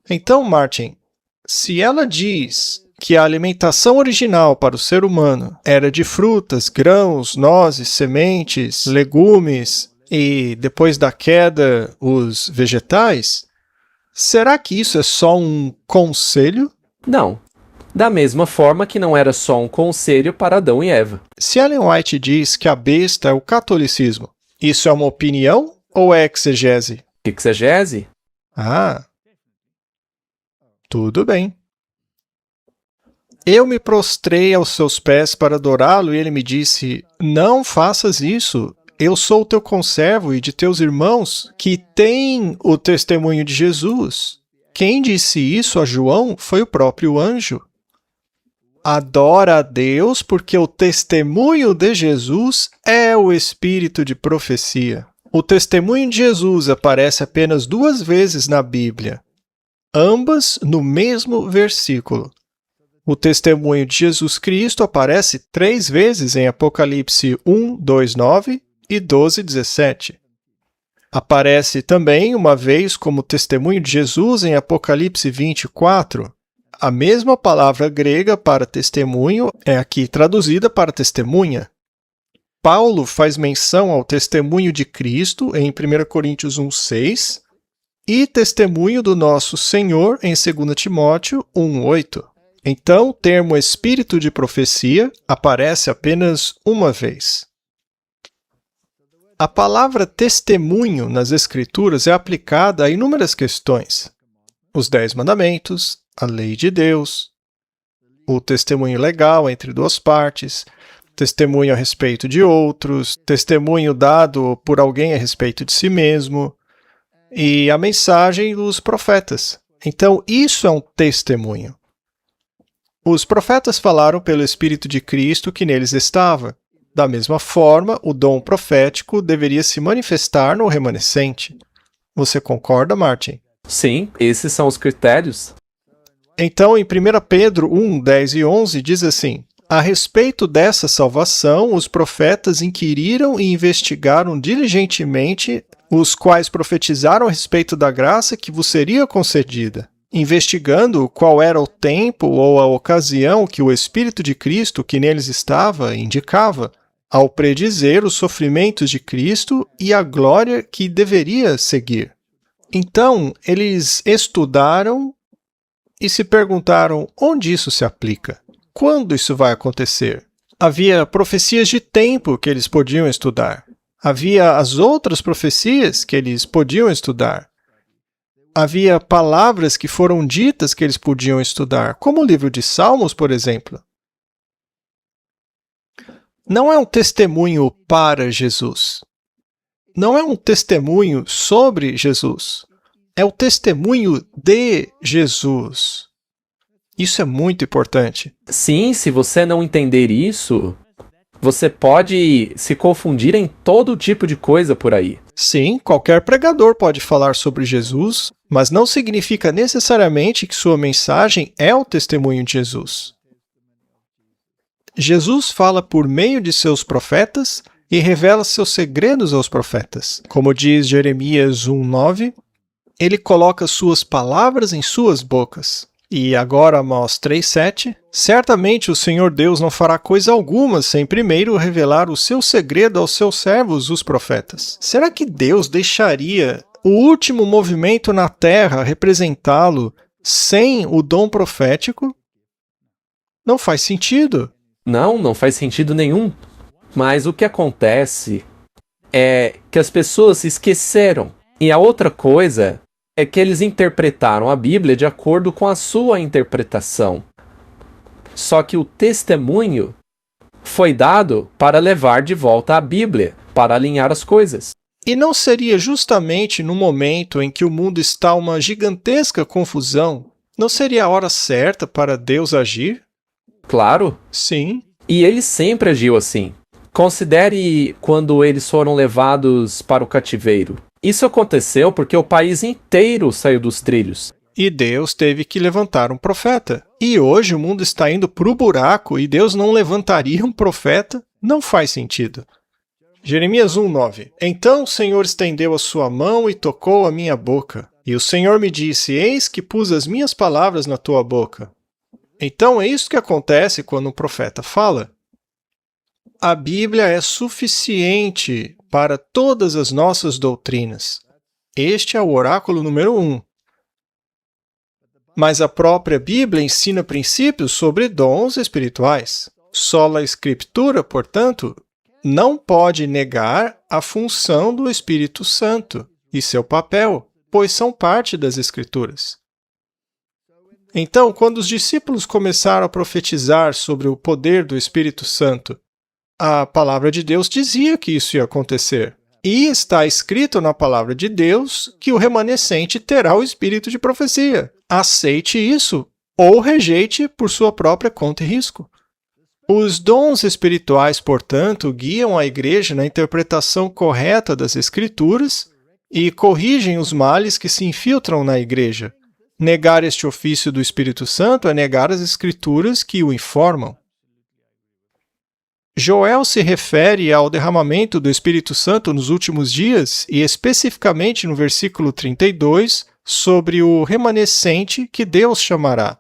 Então, Martin, se ela diz que a alimentação original para o ser humano era de frutas, grãos, nozes, sementes, legumes e, depois da queda, os vegetais, será que isso é só um conselho? Não. Da mesma forma que não era só um conselho para Adão e Eva. Se Ellen White diz que a besta é o catolicismo, isso é uma opinião ou é exegese? Exegese? Ah, tudo bem. Eu me prostrei aos seus pés para adorá-lo e ele me disse, não faças isso, eu sou o teu conservo e de teus irmãos que têm o testemunho de Jesus. Quem disse isso a João foi o próprio anjo. Adora a Deus porque o testemunho de Jesus é o espírito de profecia. O testemunho de Jesus aparece apenas 2 vezes na Bíblia, ambas no mesmo versículo. O testemunho de Jesus Cristo aparece 3 vezes em Apocalipse 1, 2, 9 e 12, 17. Aparece também uma vez como testemunho de Jesus em Apocalipse 24. A mesma palavra grega para testemunho é aqui traduzida para testemunha. Paulo faz menção ao testemunho de Cristo em 1 Coríntios 1, 6, e testemunho do nosso Senhor em 2 Timóteo 1:8. Então, o termo espírito de profecia aparece apenas uma vez. A palavra testemunho nas Escrituras é aplicada a inúmeras questões. Os 10 mandamentos, a lei de Deus, o testemunho legal entre duas partes, testemunho a respeito de outros, testemunho dado por alguém a respeito de si mesmo, e a mensagem dos profetas. Então, isso é um testemunho. Os profetas falaram pelo Espírito de Cristo que neles estava. Da mesma forma, o dom profético deveria se manifestar no remanescente. Você concorda, Martin? Sim, esses são os critérios. Então, em 1 Pedro 1, 10 e 11, diz assim: a respeito dessa salvação, os profetas inquiriram e investigaram diligentemente, os quais profetizaram a respeito da graça que vos seria concedida, investigando qual era o tempo ou a ocasião que o Espírito de Cristo que neles estava indicava, ao predizer os sofrimentos de Cristo e a glória que deveria seguir. Então, eles estudaram e se perguntaram onde isso se aplica. Quando isso vai acontecer? Havia profecias de tempo que eles podiam estudar. Havia as outras profecias que eles podiam estudar. Havia palavras que foram ditas que eles podiam estudar, como o livro de Salmos, por exemplo. Não é um testemunho para Jesus. Não é um testemunho sobre Jesus. É o testemunho de Jesus. Isso é muito importante. Sim, se você não entender isso, você pode se confundir em todo tipo de coisa por aí. Sim, qualquer pregador pode falar sobre Jesus, mas não significa necessariamente que sua mensagem é o testemunho de Jesus. Jesus fala por meio de seus profetas e revela seus segredos aos profetas. Como diz Jeremias 1:9, ele coloca suas palavras em suas bocas. E agora Amós 3:7, certamente o Senhor Deus não fará coisa alguma sem primeiro revelar o seu segredo aos seus servos, os profetas. Será que Deus deixaria o último movimento na terra representá-lo sem o dom profético? Não faz sentido. Não faz sentido nenhum. Mas o que acontece é que as pessoas se esqueceram. E a outra coisa é que eles interpretaram a Bíblia de acordo com a sua interpretação. Só que o testemunho foi dado para levar de volta a Bíblia, para alinhar as coisas. E não seria justamente no momento em que o mundo está uma gigantesca confusão, não seria a hora certa para Deus agir? Claro. Sim. E ele sempre agiu assim. Considere quando eles foram levados para o cativeiro. Isso aconteceu porque o país inteiro saiu dos trilhos. E Deus teve que levantar um profeta. E hoje o mundo está indo para o buraco e Deus não levantaria um profeta? Não faz sentido. Jeremias 1:9. Então o Senhor estendeu a sua mão e tocou a minha boca. E o Senhor me disse: eis que pus as minhas palavras na tua boca. Então é isso que acontece quando um profeta fala. A Bíblia é suficiente para todas as nossas doutrinas. Este é o oráculo número 1. Mas a própria Bíblia ensina princípios sobre dons espirituais. Sola Escritura, portanto, não pode negar a função do Espírito Santo e seu papel, pois são parte das Escrituras. Então, quando os discípulos começaram a profetizar sobre o poder do Espírito Santo, a palavra de Deus dizia que isso ia acontecer. E está escrito na palavra de Deus que o remanescente terá o espírito de profecia. Aceite isso ou rejeite por sua própria conta e risco. Os dons espirituais, portanto, guiam a igreja na interpretação correta das Escrituras e corrigem os males que se infiltram na igreja. Negar este ofício do Espírito Santo é negar as Escrituras que o informam. Joel se refere ao derramamento do Espírito Santo nos últimos dias e especificamente no versículo 32 sobre o remanescente que Deus chamará.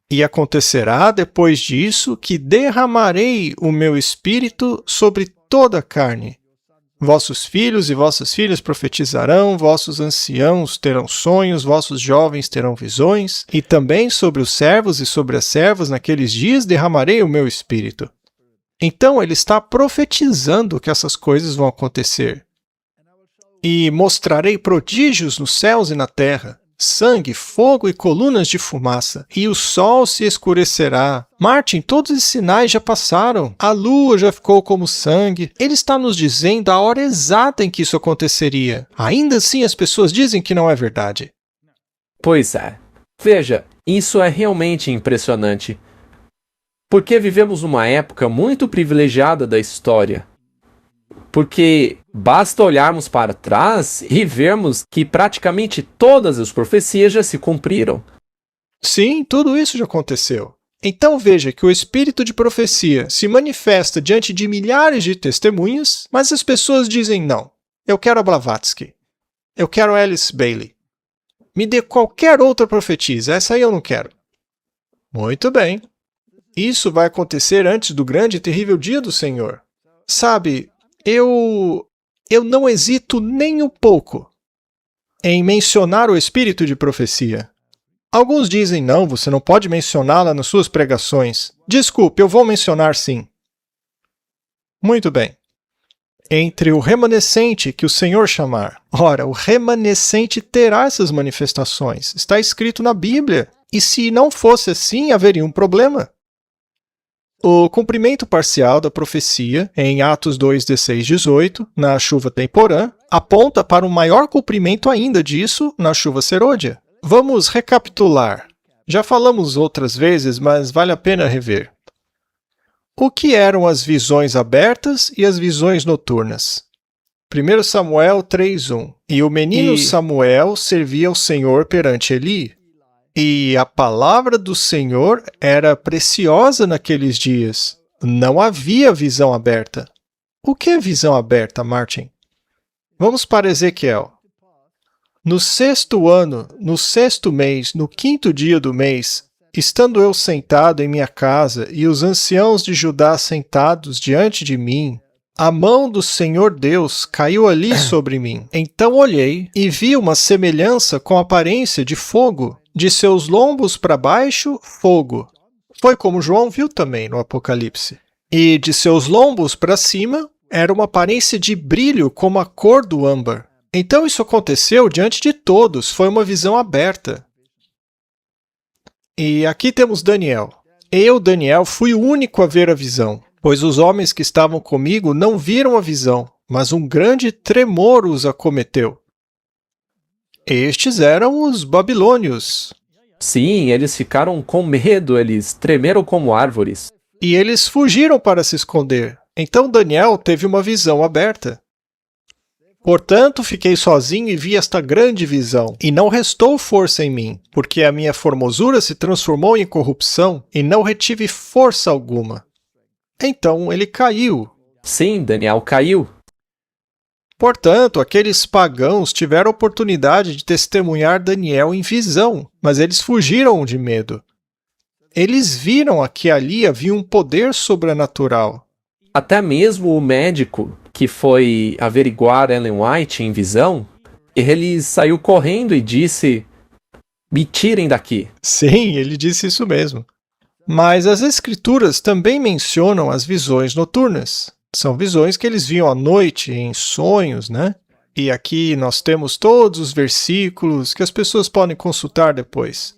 E acontecerá depois disso que derramarei o meu Espírito sobre toda a carne. Vossos filhos e vossas filhas profetizarão, vossos anciãos terão sonhos, vossos jovens terão visões, e também sobre os servos e sobre as servas naqueles dias derramarei o meu espírito. Então ele está profetizando que essas coisas vão acontecer. E mostrarei prodígios nos céus e na terra, sangue, fogo e colunas de fumaça, e o sol se escurecerá. Martin, todos esses sinais já passaram. A lua já ficou como sangue. Ele está nos dizendo a hora exata em que isso aconteceria. Ainda assim, as pessoas dizem que não é verdade. Pois é. Veja, isso é realmente impressionante. Porque vivemos uma época muito privilegiada da história. Porque basta olharmos para trás e vermos que praticamente todas as profecias já se cumpriram. Sim, tudo isso já aconteceu. Então veja que o espírito de profecia se manifesta diante de milhares de testemunhas, mas as pessoas dizem não. Eu quero a Blavatsky. Eu quero Alice Bailey. Me dê qualquer outra profetisa, essa aí eu não quero. Muito bem. Isso vai acontecer antes do grande e terrível dia do Senhor. Sabe, eu não hesito nem um pouco em mencionar o espírito de profecia. Alguns dizem, não, você não pode mencioná-la nas suas pregações. Desculpe, eu vou mencionar sim. Muito bem. Entre o remanescente que o Senhor chamar. Ora, o remanescente terá essas manifestações. Está escrito na Bíblia. E se não fosse assim, haveria um problema. O cumprimento parcial da profecia, em Atos 2, 16, 18, na chuva temporã, aponta para um maior cumprimento ainda disso na chuva serôdia. Vamos recapitular. Já falamos outras vezes, mas vale a pena rever. O que eram as visões abertas e as visões noturnas? 1 Samuel 3:1. E o menino Samuel servia ao Senhor perante Eli. E a palavra do Senhor era preciosa naqueles dias. Não havia visão aberta. O que é visão aberta, Martin? Vamos para Ezequiel. No 6º ano, no 6º mês, no 5º dia do mês, estando eu sentado em minha casa e os anciãos de Judá sentados diante de mim, a mão do Senhor Deus caiu ali sobre mim. Então olhei e vi uma semelhança com aparência de fogo, de seus lombos para baixo, fogo. Foi como João viu também no Apocalipse. E de seus lombos para cima, era uma aparência de brilho como a cor do âmbar. Então isso aconteceu diante de todos, foi uma visão aberta. E aqui temos Daniel. Eu, Daniel, fui o único a ver a visão, pois os homens que estavam comigo não viram a visão, mas um grande tremor os acometeu. Estes eram os babilônios. Sim, eles ficaram com medo, eles tremeram como árvores. E eles fugiram para se esconder. Então Daniel teve uma visão aberta. Portanto, fiquei sozinho e vi esta grande visão, e não restou força em mim, porque a minha formosura se transformou em corrupção, e não retive força alguma. Então ele caiu. Sim, Daniel caiu. Portanto, aqueles pagãos tiveram a oportunidade de testemunhar Daniel em visão, mas eles fugiram de medo. Eles viram que ali havia um poder sobrenatural. Até mesmo o médico que foi averiguar Ellen White em visão, ele saiu correndo e disse, me tirem daqui. Sim, ele disse isso mesmo. Mas as escrituras também mencionam as visões noturnas. São visões que eles viam à noite, em sonhos, né? E aqui nós temos todos os versículos que as pessoas podem consultar depois.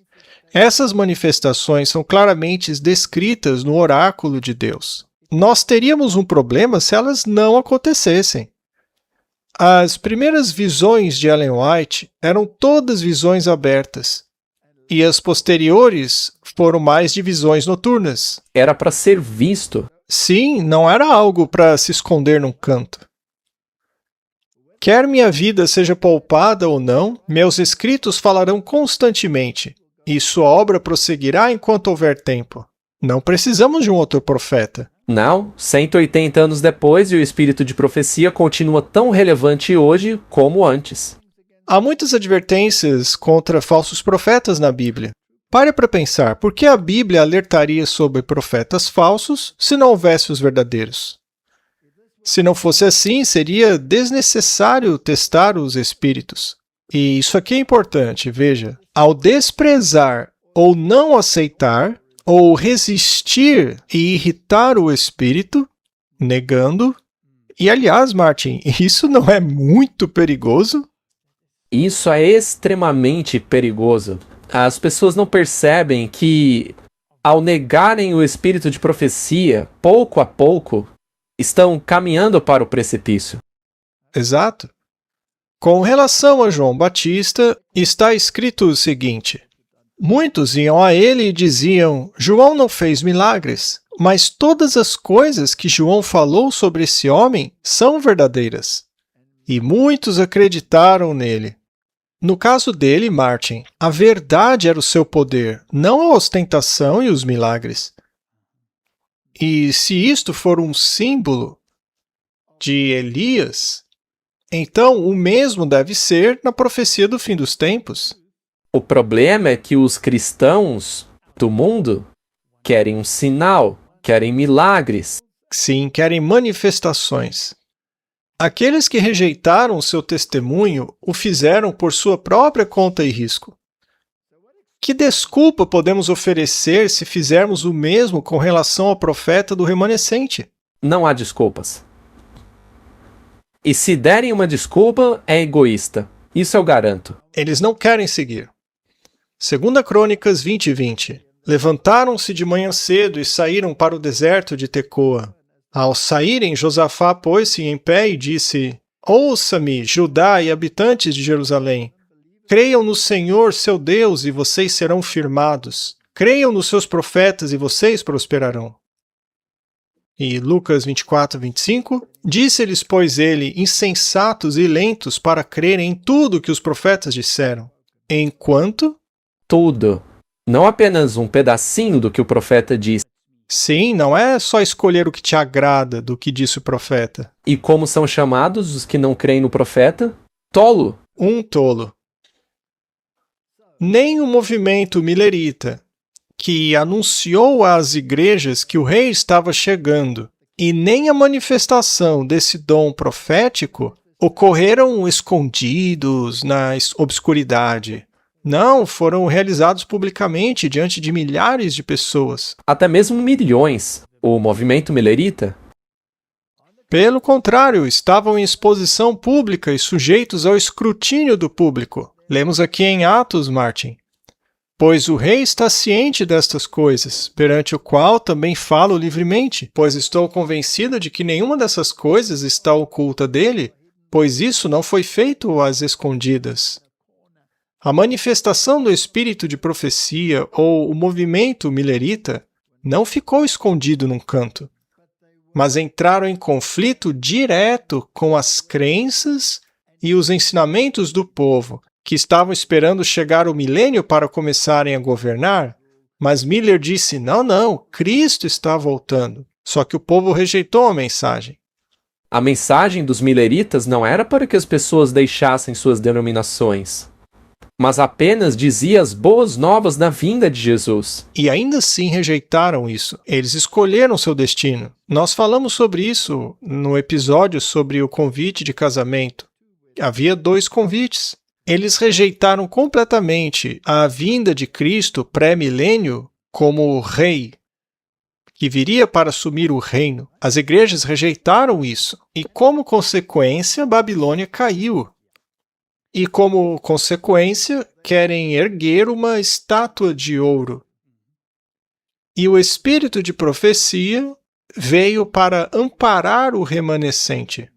Essas manifestações são claramente descritas no oráculo de Deus. Nós teríamos um problema se elas não acontecessem. As primeiras visões de Ellen White eram todas visões abertas, e as posteriores foram mais de visões noturnas. Era para ser visto. Sim, não era algo para se esconder num canto. Quer minha vida seja poupada ou não, meus escritos falarão constantemente, e sua obra prosseguirá enquanto houver tempo. Não precisamos de um outro profeta. Não, 180 anos depois e o espírito de profecia continua tão relevante hoje como antes. Há muitas advertências contra falsos profetas na Bíblia. Pare para pensar, por que a Bíblia alertaria sobre profetas falsos se não houvesse os verdadeiros? Se não fosse assim, seria desnecessário testar os espíritos. E isso aqui é importante, veja. Ao desprezar ou não aceitar, ou resistir e irritar o espírito, negando. E aliás, Martin, isso não é muito perigoso? Isso é extremamente perigoso. As pessoas não percebem que, ao negarem o espírito de profecia, pouco a pouco, estão caminhando para o precipício. Exato. Com relação a João Batista, está escrito o seguinte: muitos iam a ele e diziam, João não fez milagres, mas todas as coisas que João falou sobre esse homem são verdadeiras. E muitos acreditaram nele. No caso dele, Martin, a verdade era o seu poder, não a ostentação e os milagres. E se isto for um símbolo de Elias, então o mesmo deve ser na profecia do fim dos tempos. O problema é que os cristãos do mundo querem um sinal, querem milagres. Sim, querem manifestações. Aqueles que rejeitaram o seu testemunho o fizeram por sua própria conta e risco. Que desculpa podemos oferecer se fizermos o mesmo com relação ao profeta do remanescente? Não há desculpas. E se derem uma desculpa, é egoísta. Isso eu garanto. Eles não querem seguir. 2 Crônicas 20:20. Levantaram-se de manhã cedo e saíram para o deserto de Tecoa. Ao saírem, Josafá pôs-se em pé e disse, ouça-me, Judá e habitantes de Jerusalém. Creiam no Senhor, seu Deus, e vocês serão firmados. Creiam nos seus profetas e vocês prosperarão. E Lucas 24:25. Disse-lhes, pois ele, insensatos e lentos para crerem em tudo que os profetas disseram. Enquanto... Tudo. Não apenas um pedacinho do que o profeta disse. Sim, não é só escolher o que te agrada do que disse o profeta. E como são chamados os que não creem no profeta? Tolo. Um tolo. Nem o movimento milerita, que anunciou às igrejas que o rei estava chegando, e nem a manifestação desse dom profético ocorreram escondidos na obscuridade. Não, foram realizados publicamente diante de milhares de pessoas. Até mesmo milhões. O movimento milerita? Pelo contrário, estavam em exposição pública e sujeitos ao escrutínio do público. Lemos aqui em Atos, Martin. Pois o rei está ciente destas coisas, perante o qual também falo livremente, pois estou convencido de que nenhuma dessas coisas está oculta dele, pois isso não foi feito às escondidas. A manifestação do espírito de profecia ou o movimento milerita não ficou escondido num canto, mas entraram em conflito direto com as crenças e os ensinamentos do povo, que estavam esperando chegar o milênio para começarem a governar, mas Miller disse, não, Cristo está voltando. Só que o povo rejeitou a mensagem. A mensagem dos mileritas não era para que as pessoas deixassem suas denominações, mas apenas dizia as boas novas da vinda de Jesus. E ainda assim rejeitaram isso. Eles escolheram seu destino. Nós falamos sobre isso no episódio sobre o convite de casamento. Havia 2 convites. Eles rejeitaram completamente a vinda de Cristo pré-milênio como rei, que viria para assumir o reino. As igrejas rejeitaram isso, e como consequência, Babilônia caiu. E como consequência, querem erguer uma estátua de ouro. E o espírito de profecia veio para amparar o remanescente,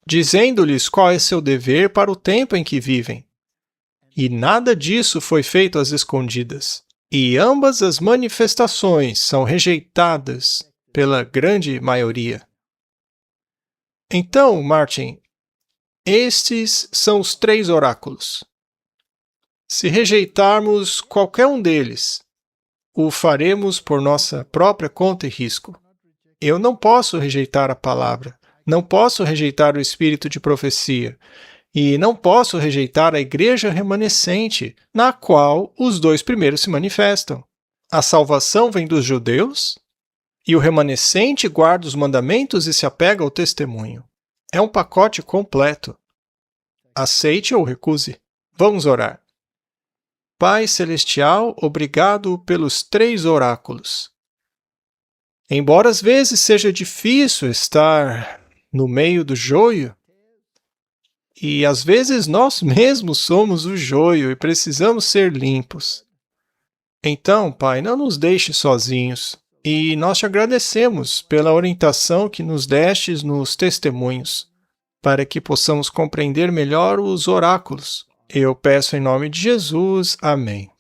dizendo-lhes qual é seu dever para o tempo em que vivem. E nada disso foi feito às escondidas. E ambas as manifestações são rejeitadas pela grande maioria. Então, Martin, estes são os 3 oráculos. Se rejeitarmos qualquer um deles, o faremos por nossa própria conta e risco. Eu não posso rejeitar a palavra. Não posso rejeitar o espírito de profecia, e não posso rejeitar a igreja remanescente, na qual os 2 primeiros se manifestam. A salvação vem dos judeus E o remanescente guarda os mandamentos e se apega ao testemunho. É um pacote completo. Aceite ou recuse. Vamos orar. Pai Celestial, obrigado pelos 3 oráculos. Embora às vezes seja difícil estar no meio do joio, e às vezes nós mesmos somos o joio e precisamos ser limpos. Então, Pai, não nos deixe sozinhos, e nós te agradecemos pela orientação que nos destes nos testemunhos, para que possamos compreender melhor os oráculos. Eu peço em nome de Jesus. Amém.